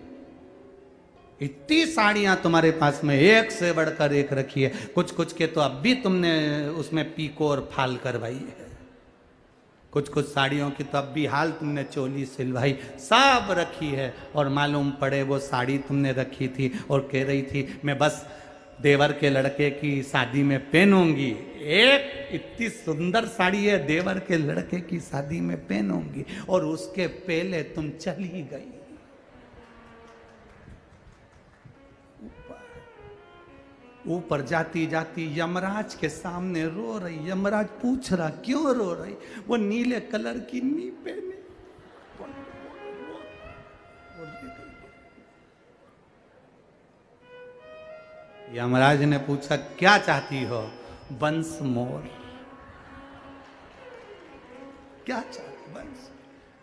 इतनी साड़ियां तुम्हारे पास में एक से बढ़कर एक रखी है। कुछ कुछ के तो अब भी तुमने उसमें पीको और फाल करवाई है, कुछ कुछ साड़ियों की तो अब भी हाल तुमने चोली सिलवाई, सब रखी है। और मालूम पड़े वो साड़ी तुमने रखी थी और कह रही थी मैं बस देवर के लड़के की शादी में पहनूंगी। एक इतनी सुंदर साड़ी है, देवर के लड़के की शादी में पहनूंगी, और उसके पहले तुम चली गई। ऊपर जाती जाती यमराज के सामने रो रही। यमराज पूछ रहा क्यों रो रही? वो नीले कलर की नी पहने। यमराज ने पूछा क्या चाहती हो? Once more. क्या चाहती? वंस,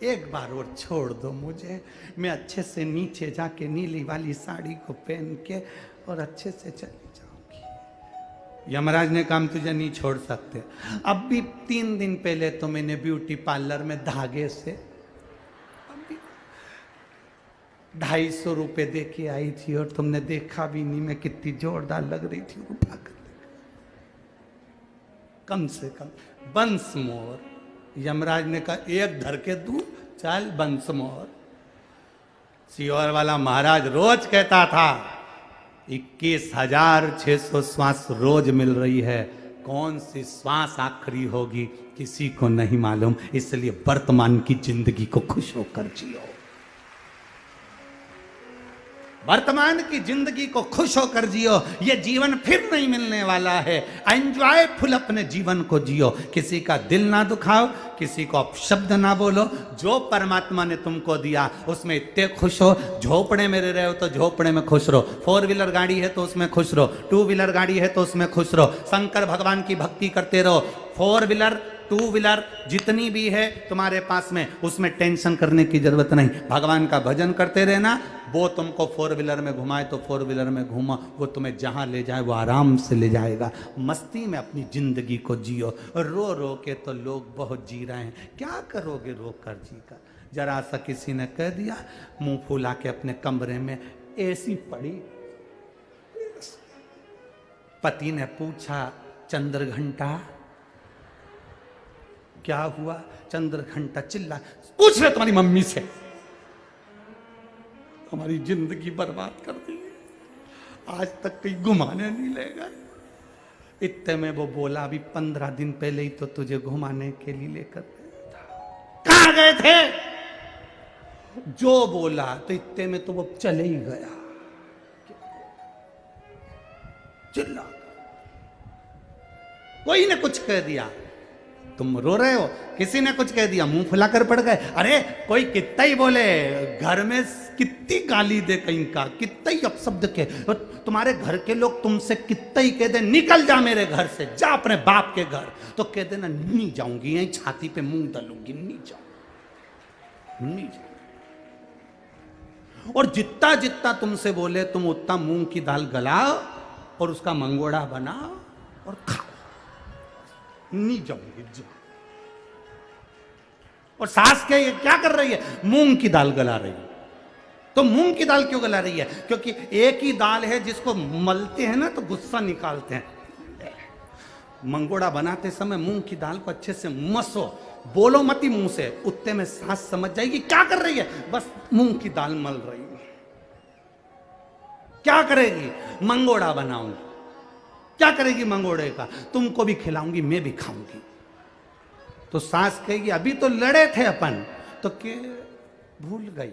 एक बार और छोड़ दो मुझे, मैं अच्छे से नीचे जाके नीली वाली साड़ी को पहन के और अच्छे से चली जाऊंगी। यमराज ने कहा हम तुझे नहीं छोड़ सकते। अब भी 3 दिन पहले तो मैंने ब्यूटी पार्लर में धागे से 250 रुपए दे के आई थी, और तुमने देखा भी नहीं मैं कितनी जोरदार लग रही थी। उठा कर कम से कम बंस मोर। यमराज ने कहा एक धर के दूं, चल बंस मोर। सीहोर वाला महाराज रोज कहता था 21,600 श्वास रोज मिल रही है, कौन सी श्वास आखिरी होगी किसी को नहीं मालूम। इसलिए वर्तमान की जिंदगी को खुश होकर जियो, वर्तमान की जिंदगी को खुश होकर जियो। ये जीवन फिर नहीं मिलने वाला है। एंजॉयफुल अपने जीवन को जियो, किसी का दिल ना दुखाओ, किसी को अपशब्द ना बोलो। जो परमात्मा ने तुमको दिया उसमें इतने खुश हो। झोपड़े में रह रहे हो तो झोपड़े में खुश रहो, 4 व्हीलर गाड़ी है तो उसमें खुश रहो, 2 व्हीलर गाड़ी है तो उसमें खुश रहो। शंकर भगवान की भक्ति करते रहो। 4 व्हीलर 2 व्हीलर जितनी भी है तुम्हारे पास में, उसमें टेंशन करने की जरूरत नहीं। भगवान का भजन करते रहना। वो तुमको 4 व्हीलर में घुमाए तो 4 व्हीलर में घुमा, वो तुम्हें जहां ले जाए वो आराम से ले जाएगा। मस्ती में अपनी जिंदगी को जियो। रो रो के तो लोग बहुत जी रहे हैं, क्या करोगे रो कर जी कर? जरा सा किसी ने कह दिया, मुंह फुला के अपने कमरे में एसी पड़ी। पति ने पूछा चंद्र घंटा क्या हुआ? चंद्र घंटा चिल्ला, पूछ रहे तुम्हारी मम्मी से, हमारी जिंदगी बर्बाद कर दी, आज तक कहीं घुमाने नहीं ले गए। इतने में वो बोला अभी 15 दिन पहले ही तो तुझे घुमाने के लिए लेकर गया था। कहां गए थे? जो बोला तो इतने में तो वो चले ही गया। चिल्ला, कोई ने कुछ कह दिया तुम रो रहे हो, किसी ने कुछ कह दिया मुंह फुलाकर पड़ गए। अरे कोई कितना ही बोले, घर में कितनी गाली दे कहीं का, कितना ही अपशब्द के, तुम्हारे घर के लोग तुमसे कितना ही कह दे निकल जा मेरे घर से, जा अपने बाप के घर, तो कह देना नहीं जाऊंगी, यहीं छाती पे मुंह डालूंगी, नहीं जाऊंगी, नहीं जाऊंगी। और जितना जितना तुमसे बोले तुम उतना मूंग की दाल गलाओ और उसका मंगोड़ा बनाओ और खाओ, नहीं जाऊंगी जा। और सास क्या कर रही है? मूंग की दाल गला रही है। तो मूंग की दाल क्यों गला रही है? क्योंकि एक ही दाल है जिसको मलते हैं ना तो गुस्सा निकालते हैं। मंगोड़ा बनाते समय मूंग की दाल को अच्छे से मसो, बोलो मती मुंह से, उतने में सास समझ जाएगी क्या कर रही है, बस मूंग की दाल मल रही है। क्या करेगी? मंगोड़ा बनाऊंगी। क्या करेगी मंगोड़े का? तुमको भी खिलाऊंगी, मैं भी खाऊंगी। तो सास कहेगी अभी तो लड़े थे अपन, तो के भूल गई।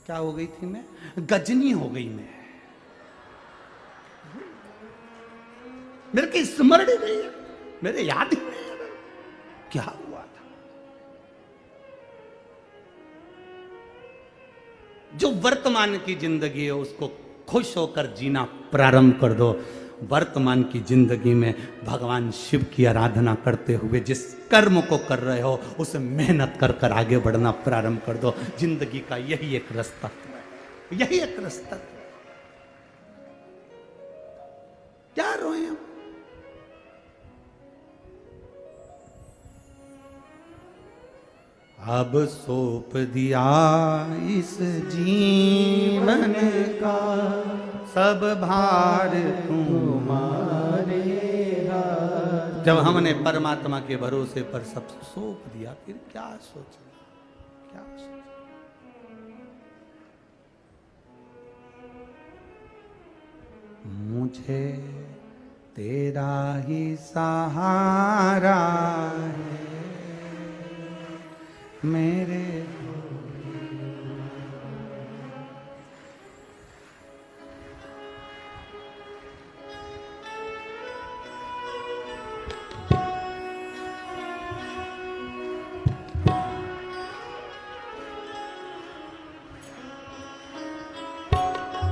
क्या हो गई थी मैं? गजनी हो गई मैं, मेरे की स्मरण ही नहीं है, मेरे याद ही नहीं है क्या हुआ था। जो वर्तमान की जिंदगी है उसको खुश होकर जीना प्रारंभ कर दो। वर्तमान की जिंदगी में भगवान शिव की आराधना करते हुए जिस कर्म को कर रहे हो उसे मेहनत कर कर आगे बढ़ना प्रारंभ कर दो। जिंदगी का यही एक रास्ता है, यही एक रास्ता है। क्या रोए हम? अब सौंप दिया इस जीवन का सब भार तुम्हारे हाथ। जब हमने परमात्मा के भरोसे पर सब सौंप दिया फिर क्या सोचना, क्या सोचना। मुझे तेरा ही सहारा है मेरे।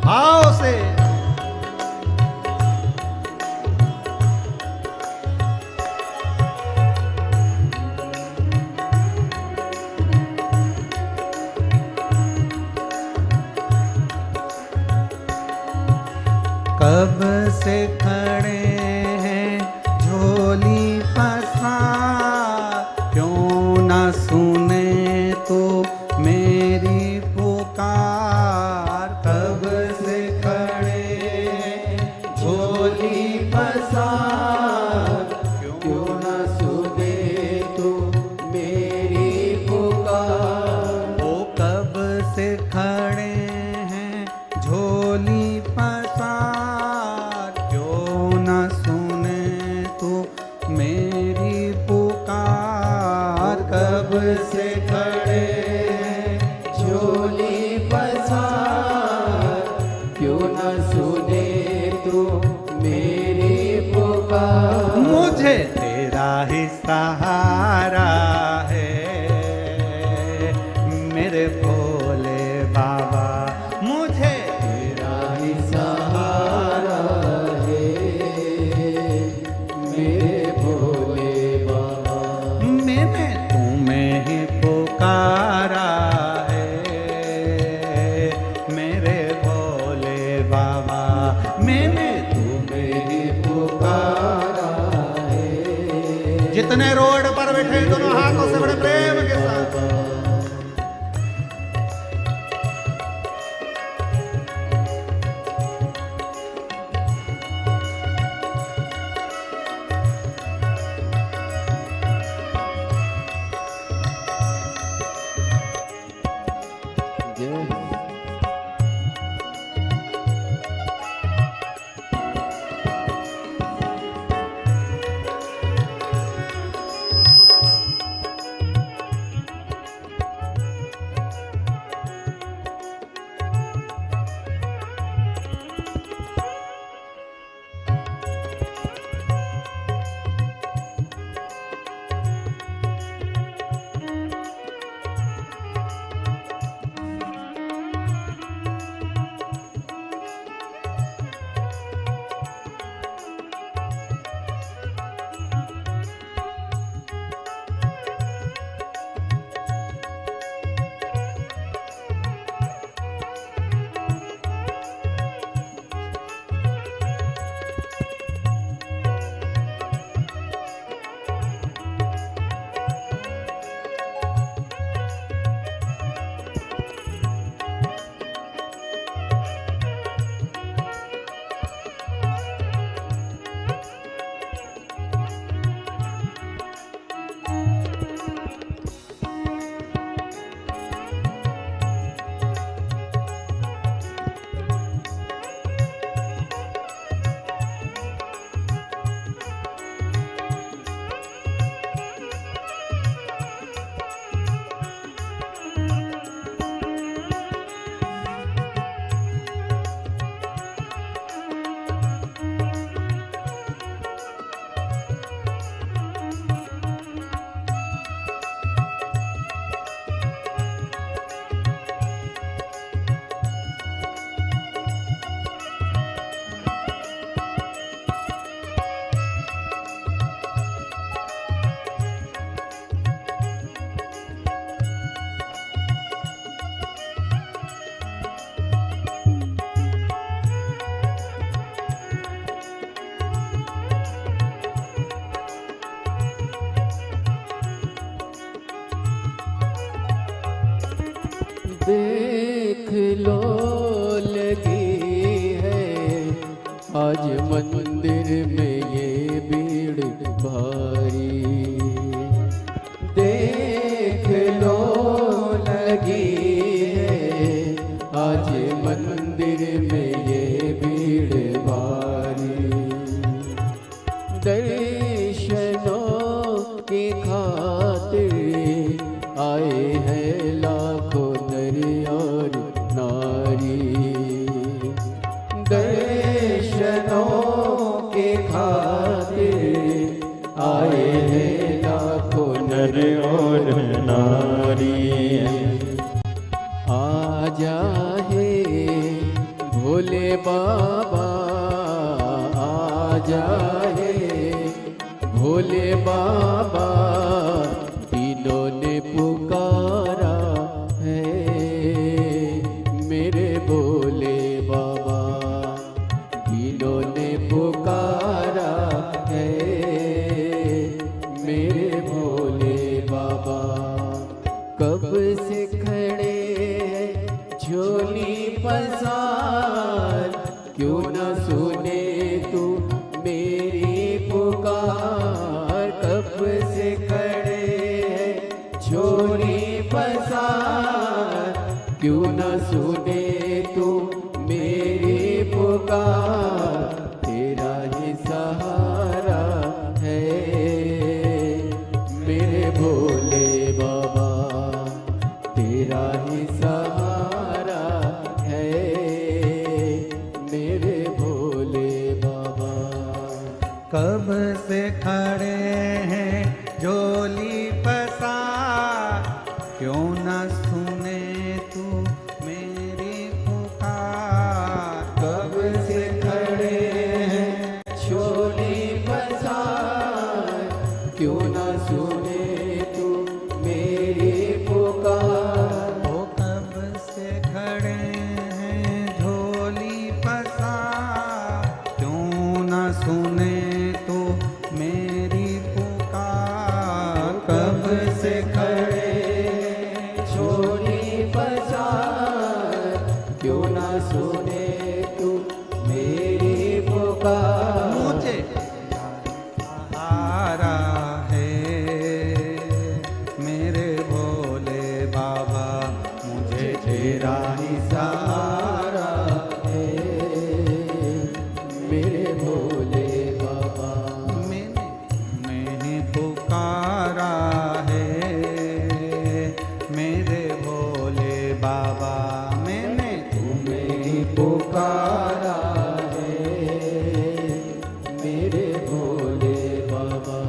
आओ से कब से खड़े हैं झोली पसार, क्यों ना सुने तो मेरी पुकार। कब से खड़े झोली पसार, क्यों ना सुने तो मेरी पुकार। वो कब से खड़े हैं झोली पसार, क्यों ना सुने तो मेरी पुकार। कब से खड़े झोली पसार, क्यों न सुने तो मेरी पुकार। मुझे तेरा ही सहारा है मेरे भोले बाबा। मुझे तेरा ही सहारा है मेरे भोले बाबा। मैंने तुम्हें ही पुकारा है मेरे भोले बाबा। मैंने तुम्हें ही पुकारा है। जितने रोड पर बैठे दोनों हाथों से बड़े प्रेम के साथ देख लो लगी है आज मंदिर में ये भीड़ भारी। देख लो लगी है आज मंदिर में ये भीड़ भारी। दर्शनों की खातिर आए हैं लाखों नर और नारी। दर्शनों के खातिर आए हैं लाखों नर और नारी। आजा है भोले बाबा, आजा है भोले बाबा, तीनों ने पुकारा है मेरे भोले बाबा। तीनों ने पुकारा है मेरे भोले बाबा। कब से खड़े हैं झोली पसार, क्यों न सुने तू मेरी पुकार। कब से खड़े हैं झोली पसार, क्यों न सुने तू मेरी पुकार। तेरा ही सहारा है मेरे भोले बाबा, तेरा ही सहारा है मेरे भोले बाबा। कब से खड़े हैं झोली पसार, क्यों न सुने तू मेरी पुकार। कब से खड़े हैं झोली पसार, क्यों न सुने तू मेरी पुकार। ओ कब से खड़े हैं झोली पसार, क्यों न सुने तू मेरी पुकार। कब से खड़े झोली पसार, क्यों न सुने तू मेरी पुकार। मुझे सहारा है मेरे भोले बाबा, मुझे तेरा ही सहारा है मेरे भोले बाबा। मैंने पुकारा है मेरे भोले बाबा। मैंने तुम्हें पुकारा है मेरे भोले बाबा।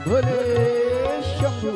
भोले शंभू।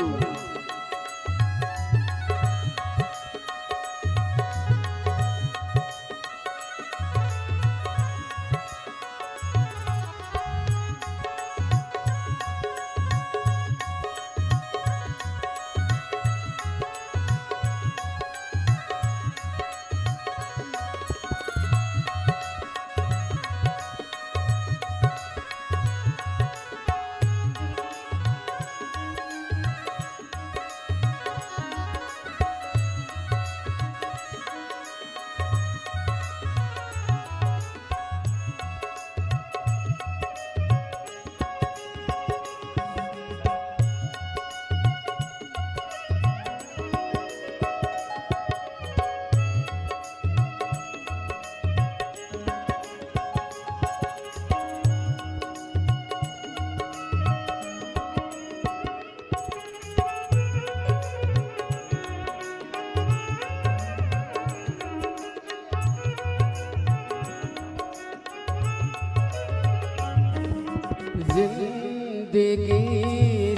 जिंदगी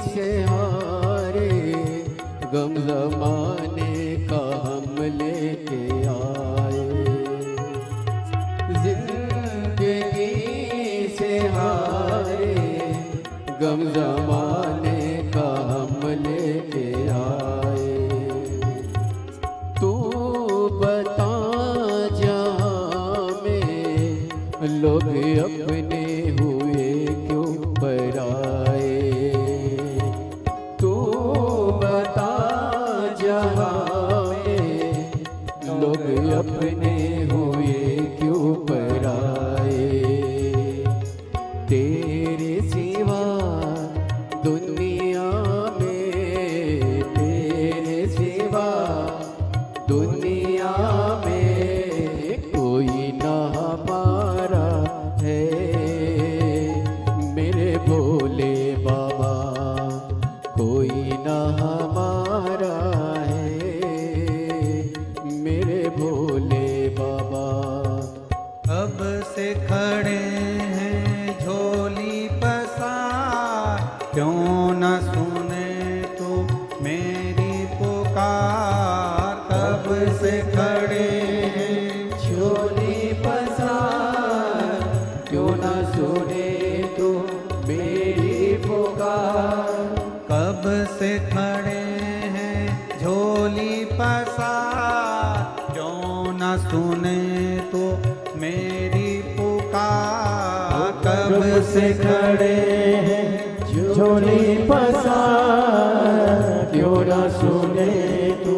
से हारे गम जमाने का हम लेके आए। जिंदगी से हारे गम जमाने का हम लेके आए। तू बता जहाँ में लोग अपने हुए क्यों पराए। तू बता जहाँ में लोग अपने हुए क्यों पराए। तेरे सिवा दुनिया में, तेरे सिवा दुनिया में कोई ना हमारा है। मेरे भोले बाबा कोई ना हमारा है। मेरे भोले बाबा कब से खड़े हैं झोली पसार, क्यों न सुने तो मेरी पुकार। कब से खड़े हैं झोली पसार, क्यों ना सुने तो मेरी पुकार। कब से खड़े हैं झोली पसार, क्यों न सुने तो मेरी पुकार। कब से खड़े हैं झोली पसार, क्यों ना सुने तू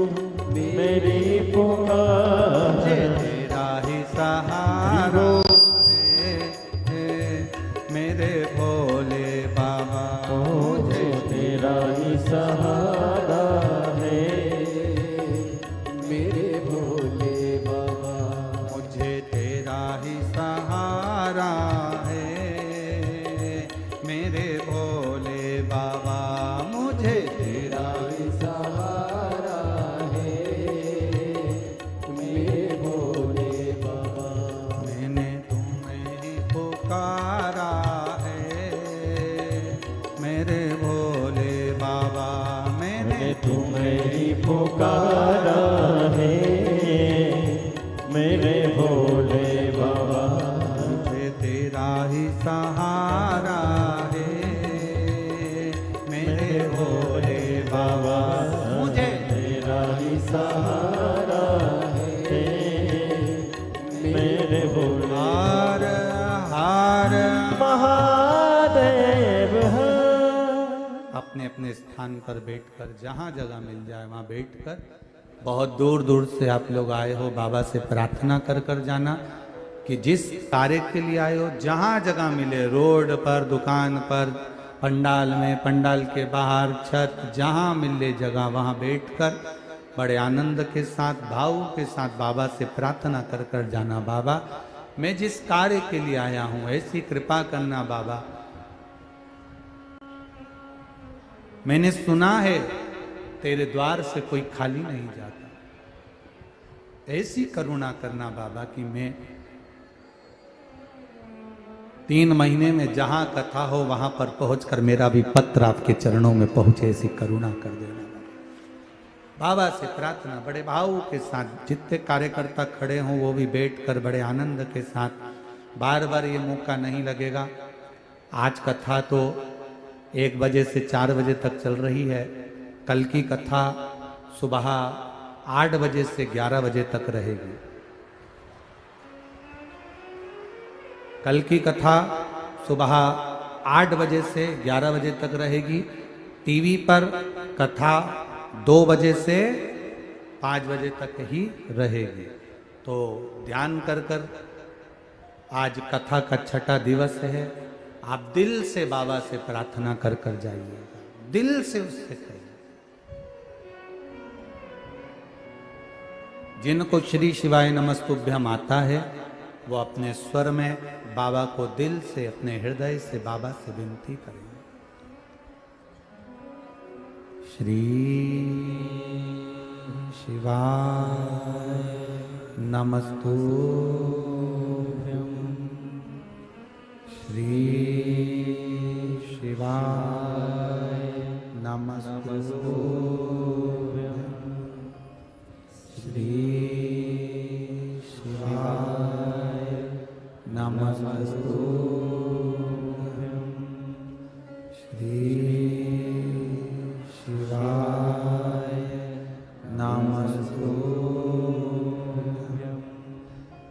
मेरी पुकार। तेरा ही सहारा है मेरे भोले बाबा। मुझे तेरा ही सहारा है मेरे भोले बाबा। मुझे तेरा ही सहारा है मेरे भोले बाबा। मुझे तेरा ही सहारा है मेरे भोले बाबा। मैंने तुम्हें ही पुकारा है मेरे भोले बाबा। मैंने तुम्हें ही पुकारा है मेरे भोले बाबा। मुझे तेरा ही सहारा है मेरे भोले बाबा। मुझे तेरा ही सहारा है मेरे भोले। हार हार महादेव है। अपने अपने स्थान पर बैठकर, जहाँ जगह मिल जाए वहाँ बैठकर, बहुत दूर दूर से आप लोग आए हो, बाबा से प्रार्थना कर कर जाना कि जिस कार्य के लिए आए हो, जहाँ जगह मिले, रोड पर, दुकान पर, पंडाल में, पंडाल के बाहर, छत, जहाँ मिले जगह वहाँ बैठकर बड़े आनंद के साथ, भाव के साथ बाबा से प्रार्थना कर कर जाना। बाबा, मैं जिस कार्य के लिए आया हूँ ऐसी कृपा करना बाबा। मैंने सुना है तेरे द्वार से कोई खाली नहीं जाता। ऐसी करुणा करना बाबा कि मैं 3 महीने में जहां कथा हो वहां पर पहुंचकर मेरा भी पत्र आपके चरणों में पहुंचे, ऐसी करुणा कर देना बाबा से प्रार्थना बड़े भाव के साथ। जितने कार्यकर्ता खड़े हों वो भी बैठकर बड़े आनंद के साथ। बार बार ये मौका नहीं लगेगा। आज कथा तो 1 बजे से 4 बजे तक चल रही है। कल की कथा सुबह 8 बजे से 11 बजे तक रहेगी। कल की कथा सुबह 8 बजे से 11 बजे तक रहेगी। टीवी पर कथा 2 बजे से 5 बजे तक ही रहेगी। तो ध्यान कर कर, आज कथा का 6ठा दिवस है। आप दिल से बाबा से प्रार्थना कर कर जाइएगा, दिल से उससे कहिए। जिनको श्री शिवाय नमस्तुभ्यम आता है वो अपने स्वर में बाबा को दिल से, अपने हृदय से बाबा से विनती करेंगे। श्री शिवाय नमस्तुभ्यम, श्री नमस्तुभ्यं श्री शिवाय नमस्तुभ्यं श्री शिवाय नमस्तुभ्यं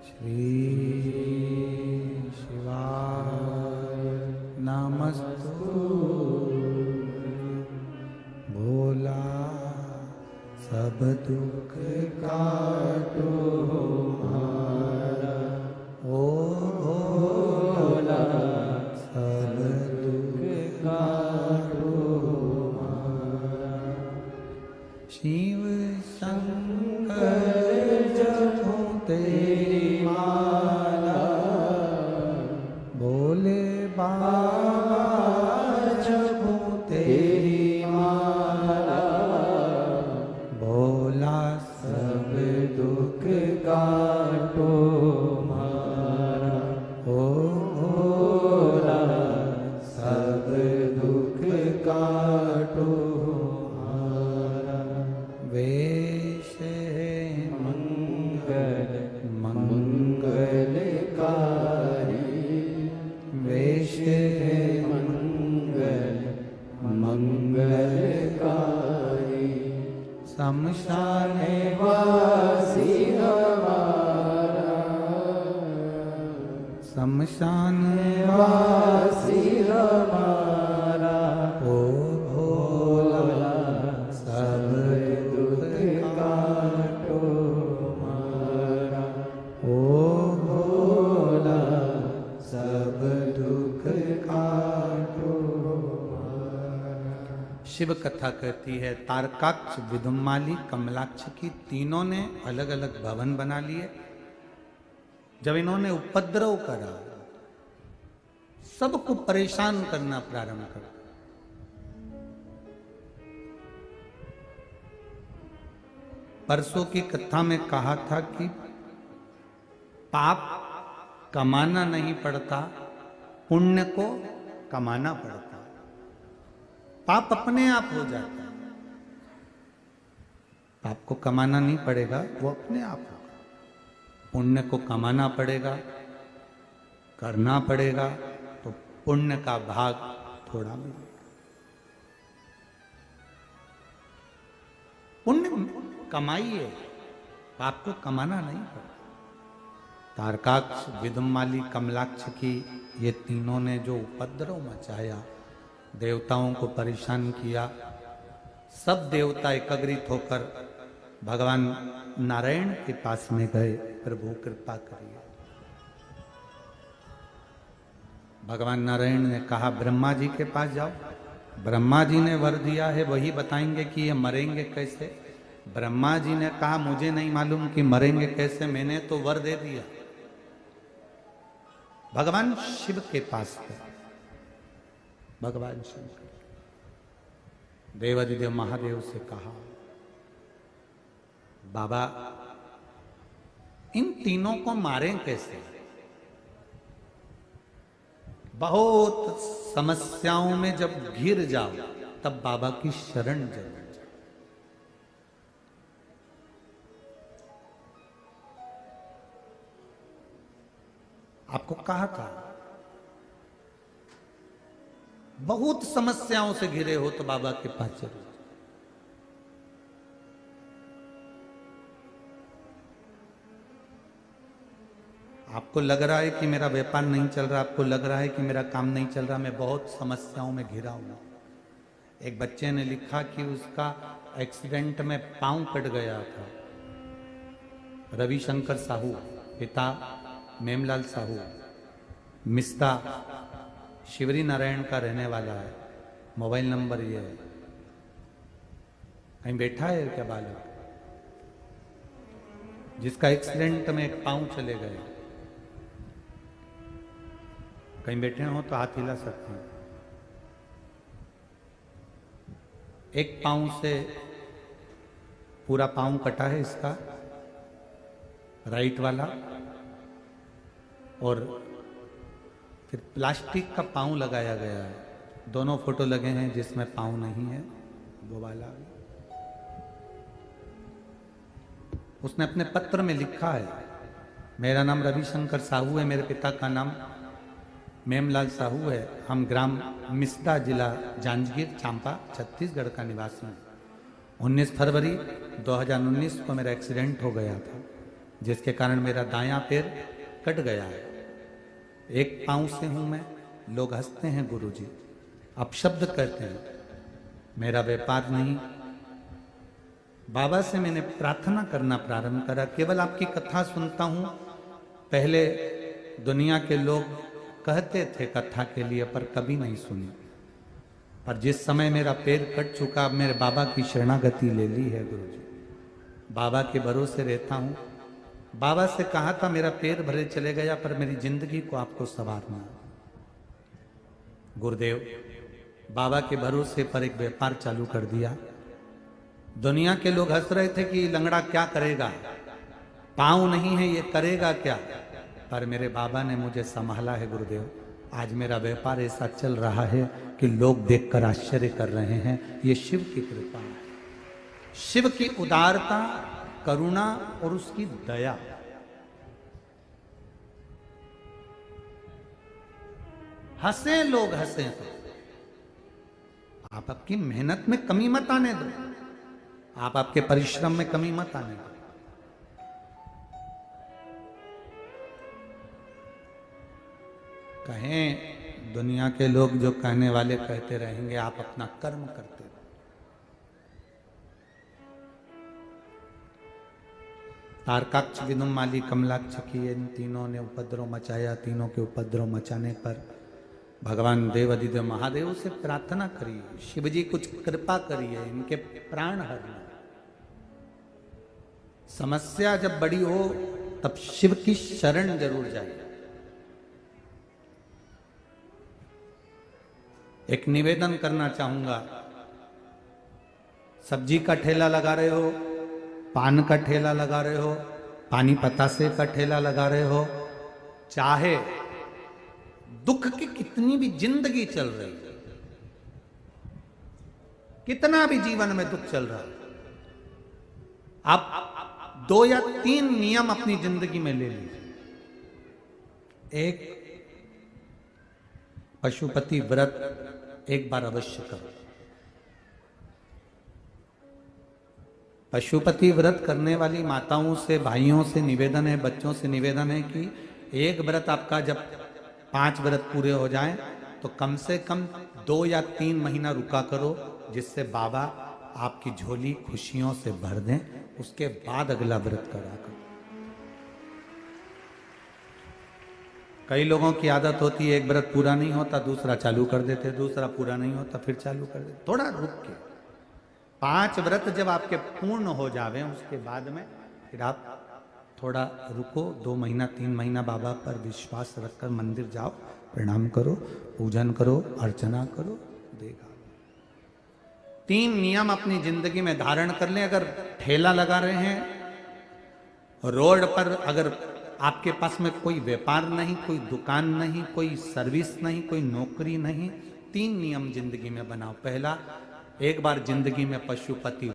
श्री शिवाय नमस्तुभ्यं भोला सब दुख काटो हमारा ओ भोला सब दुख काटो हमारा शिव शंकर जपो तेरी माला भोले बाबा जपो तेरी माला भोला सब दुख काटो हमारा ओ भोला सब दुख काटो हमारा वेश है मंगल मंगलकारी वेश है मंगल मंगलकारी शमशान वासी हमारा शमशान वासी हमारा ओ भोला सब दुख काटो हमारा ओ भोला सब दुख काटो हमारा। शिव कथा कहती है तारकाक्ष, विदुम्माली, कमलाक्ष की तीनों ने अलग अलग भवन बना लिए। जब इन्होंने उपद्रव करा, सबको परेशान करना प्रारंभ कर, परसों की कथा में कहा था कि पाप कमाना नहीं पड़ता, पुण्य को कमाना पड़ता। पाप अपने आप हो जाता है, पाप को कमाना नहीं पड़ेगा, वो अपने आप होगा। पुण्य को कमाना पड़ेगा, करना पड़ेगा, तो पुण्य का भाग थोड़ा मिलेगा। पुण्य कमाइए, पाप को कमाना नहीं पड़ता। तारकाक्ष, विदुम्माली, कमलाक्ष की ये तीनों ने जो उपद्रव मचाया, देवताओं को परेशान किया, सब देवता एकत्रित होकर भगवान नारायण के पास में गए, प्रभु कृपा करिए। भगवान नारायण ने कहा ब्रह्मा जी के पास जाओ। ब्रह्मा जी ने वर दिया है, वही बताएंगे कि ये मरेंगे कैसे। ब्रह्मा जी ने कहा मुझे नहीं मालूम कि मरेंगे कैसे, मैंने तो वर दे दिया। भगवान शिव के पास गए। भगवान शंकर देवाधिदेव महादेव से कहा बाबा इन तीनों को मारें कैसे। बहुत समस्याओं में जब घिर जाओ तब बाबा की शरण जरूर जाओ। आपको कहा था बहुत समस्याओं से घिरे हो तो बाबा के पास चलो। आपको लग रहा है कि मेरा व्यापार नहीं चल रहा, आपको लग रहा है कि मेरा काम नहीं चल रहा, मैं बहुत समस्याओं में घिरा हूं। एक बच्चे ने लिखा कि उसका एक्सीडेंट में पांव कट गया था। रविशंकर साहू, पिता मेमलाल साहू, मिस्ता शिवरी नारायण का रहने वाला है। मोबाइल नंबर ये है। कहीं बैठा है क्या बालक जिसका एक्सीडेंट में एक पांव चले गए? कहीं बैठे हो तो हाथ हिला सकते हैं। एक पांव से पूरा पांव कटा है इसका, राइट वाला, और फिर प्लास्टिक का पांव लगाया गया है। दोनों फोटो लगे हैं जिसमें पांव नहीं है। वाला भी। उसने अपने पत्र में लिखा है, मेरा नाम रविशंकर साहू है, मेरे पिता का नाम मेमलाल साहू है, हम ग्राम मिस्दा, जिला जांजगीर चांपा, छत्तीसगढ़ का निवासी हूँ। 19 फरवरी 2019 को मेरा एक्सीडेंट हो गया था, जिसके कारण मेरा दायां पैर कट गया है। एक पांव से हूं मैं। लोग हंसते हैं गुरुजी, अपशब्द कहते हैं, मेरा व्यापार नहीं। बाबा से मैंने प्रार्थना करना प्रारंभ करा, केवल आपकी कथा सुनता हूं। पहले दुनिया के लोग कहते थे कथा के लिए, पर कभी नहीं सुनी। पर जिस समय मेरा पैर कट चुका, अब मेरे बाबा की शरणागति ले ली है गुरुजी। बाबा के भरोसे रहता हूं। बाबा से कहा था मेरा पैर भले चले गया, पर मेरी जिंदगी को आपको संवारना। गुरुदेव बाबा के भरोसे पर एक व्यापार चालू कर दिया। दुनिया के लोग हंस रहे थे कि लंगड़ा क्या करेगा, पांव नहीं है ये करेगा क्या, पर मेरे बाबा ने मुझे संभाला है गुरुदेव। आज मेरा व्यापार ऐसा चल रहा है कि लोग देखकर आश्चर्य कर रहे हैं। ये शिव की कृपा है, शिव की उदारता, करुणा और उसकी दया। हंसे लोग हंसे तो आप आपकी मेहनत में कमी मत आने दो, आप आपके परिश्रम में कमी मत आने दो। कहें दुनिया के लोग जो कहने वाले कहते रहेंगे, आप अपना कर्म करते रहो। तारकाक्ष, विदुमाली, कमलाक्ष की इन तीनों ने उपद्रव मचाया। तीनों के उपद्रव मचाने पर भगवान देव अधिदेव महादेव से प्रार्थना करिए, शिव जी कुछ कृपा करिए, इनके प्राण हरना। समस्या जब बड़ी हो तब शिव की शरण जरूर जाइए। एक निवेदन करना चाहूंगा, सब्जी का ठेला लगा रहे हो, पान का ठेला लगा रहे हो, पानी पतासे का ठेला लगा रहे हो, चाहे दुख की कितनी भी जिंदगी चल रही है, कितना भी जीवन में दुख चल रहा है, आप 2 या 3 नियम अपनी जिंदगी में ले लीजिए। एक, पशुपति व्रत एक बार अवश्य करो। पशुपति व्रत करने वाली माताओं से, भाइयों से निवेदन है, बच्चों से निवेदन है कि एक व्रत आपका जब 5 व्रत पूरे हो जाएं तो कम से कम 2 या 3 महीना रुका करो, जिससे बाबा आपकी झोली खुशियों से भर दें। उसके बाद अगला व्रत करा करो। कई लोगों की आदत होती है, एक व्रत पूरा नहीं होता दूसरा चालू कर देते, दूसरा पूरा नहीं होता फिर चालू कर देते। थोड़ा रुक के 5 व्रत जब आपके पूर्ण हो जावे, उसके बाद में फिर आप थोड़ा रुको, 2 महीना 3 महीना बाबा पर विश्वास रखकर मंदिर जाओ, प्रणाम करो, पूजन करो, अर्चना करो, देगा। 3 नियम अपनी जिंदगी में धारण कर लें। अगर ठेला लगा रहे हैं, रोड पर अगर आपके पास में कोई व्यापार नहीं, कोई दुकान नहीं, कोई सर्विस नहीं, कोई नौकरी नहीं, 3 नियम जिंदगी में बनाओ। पहला, एक बार जिंदगी में पशुपति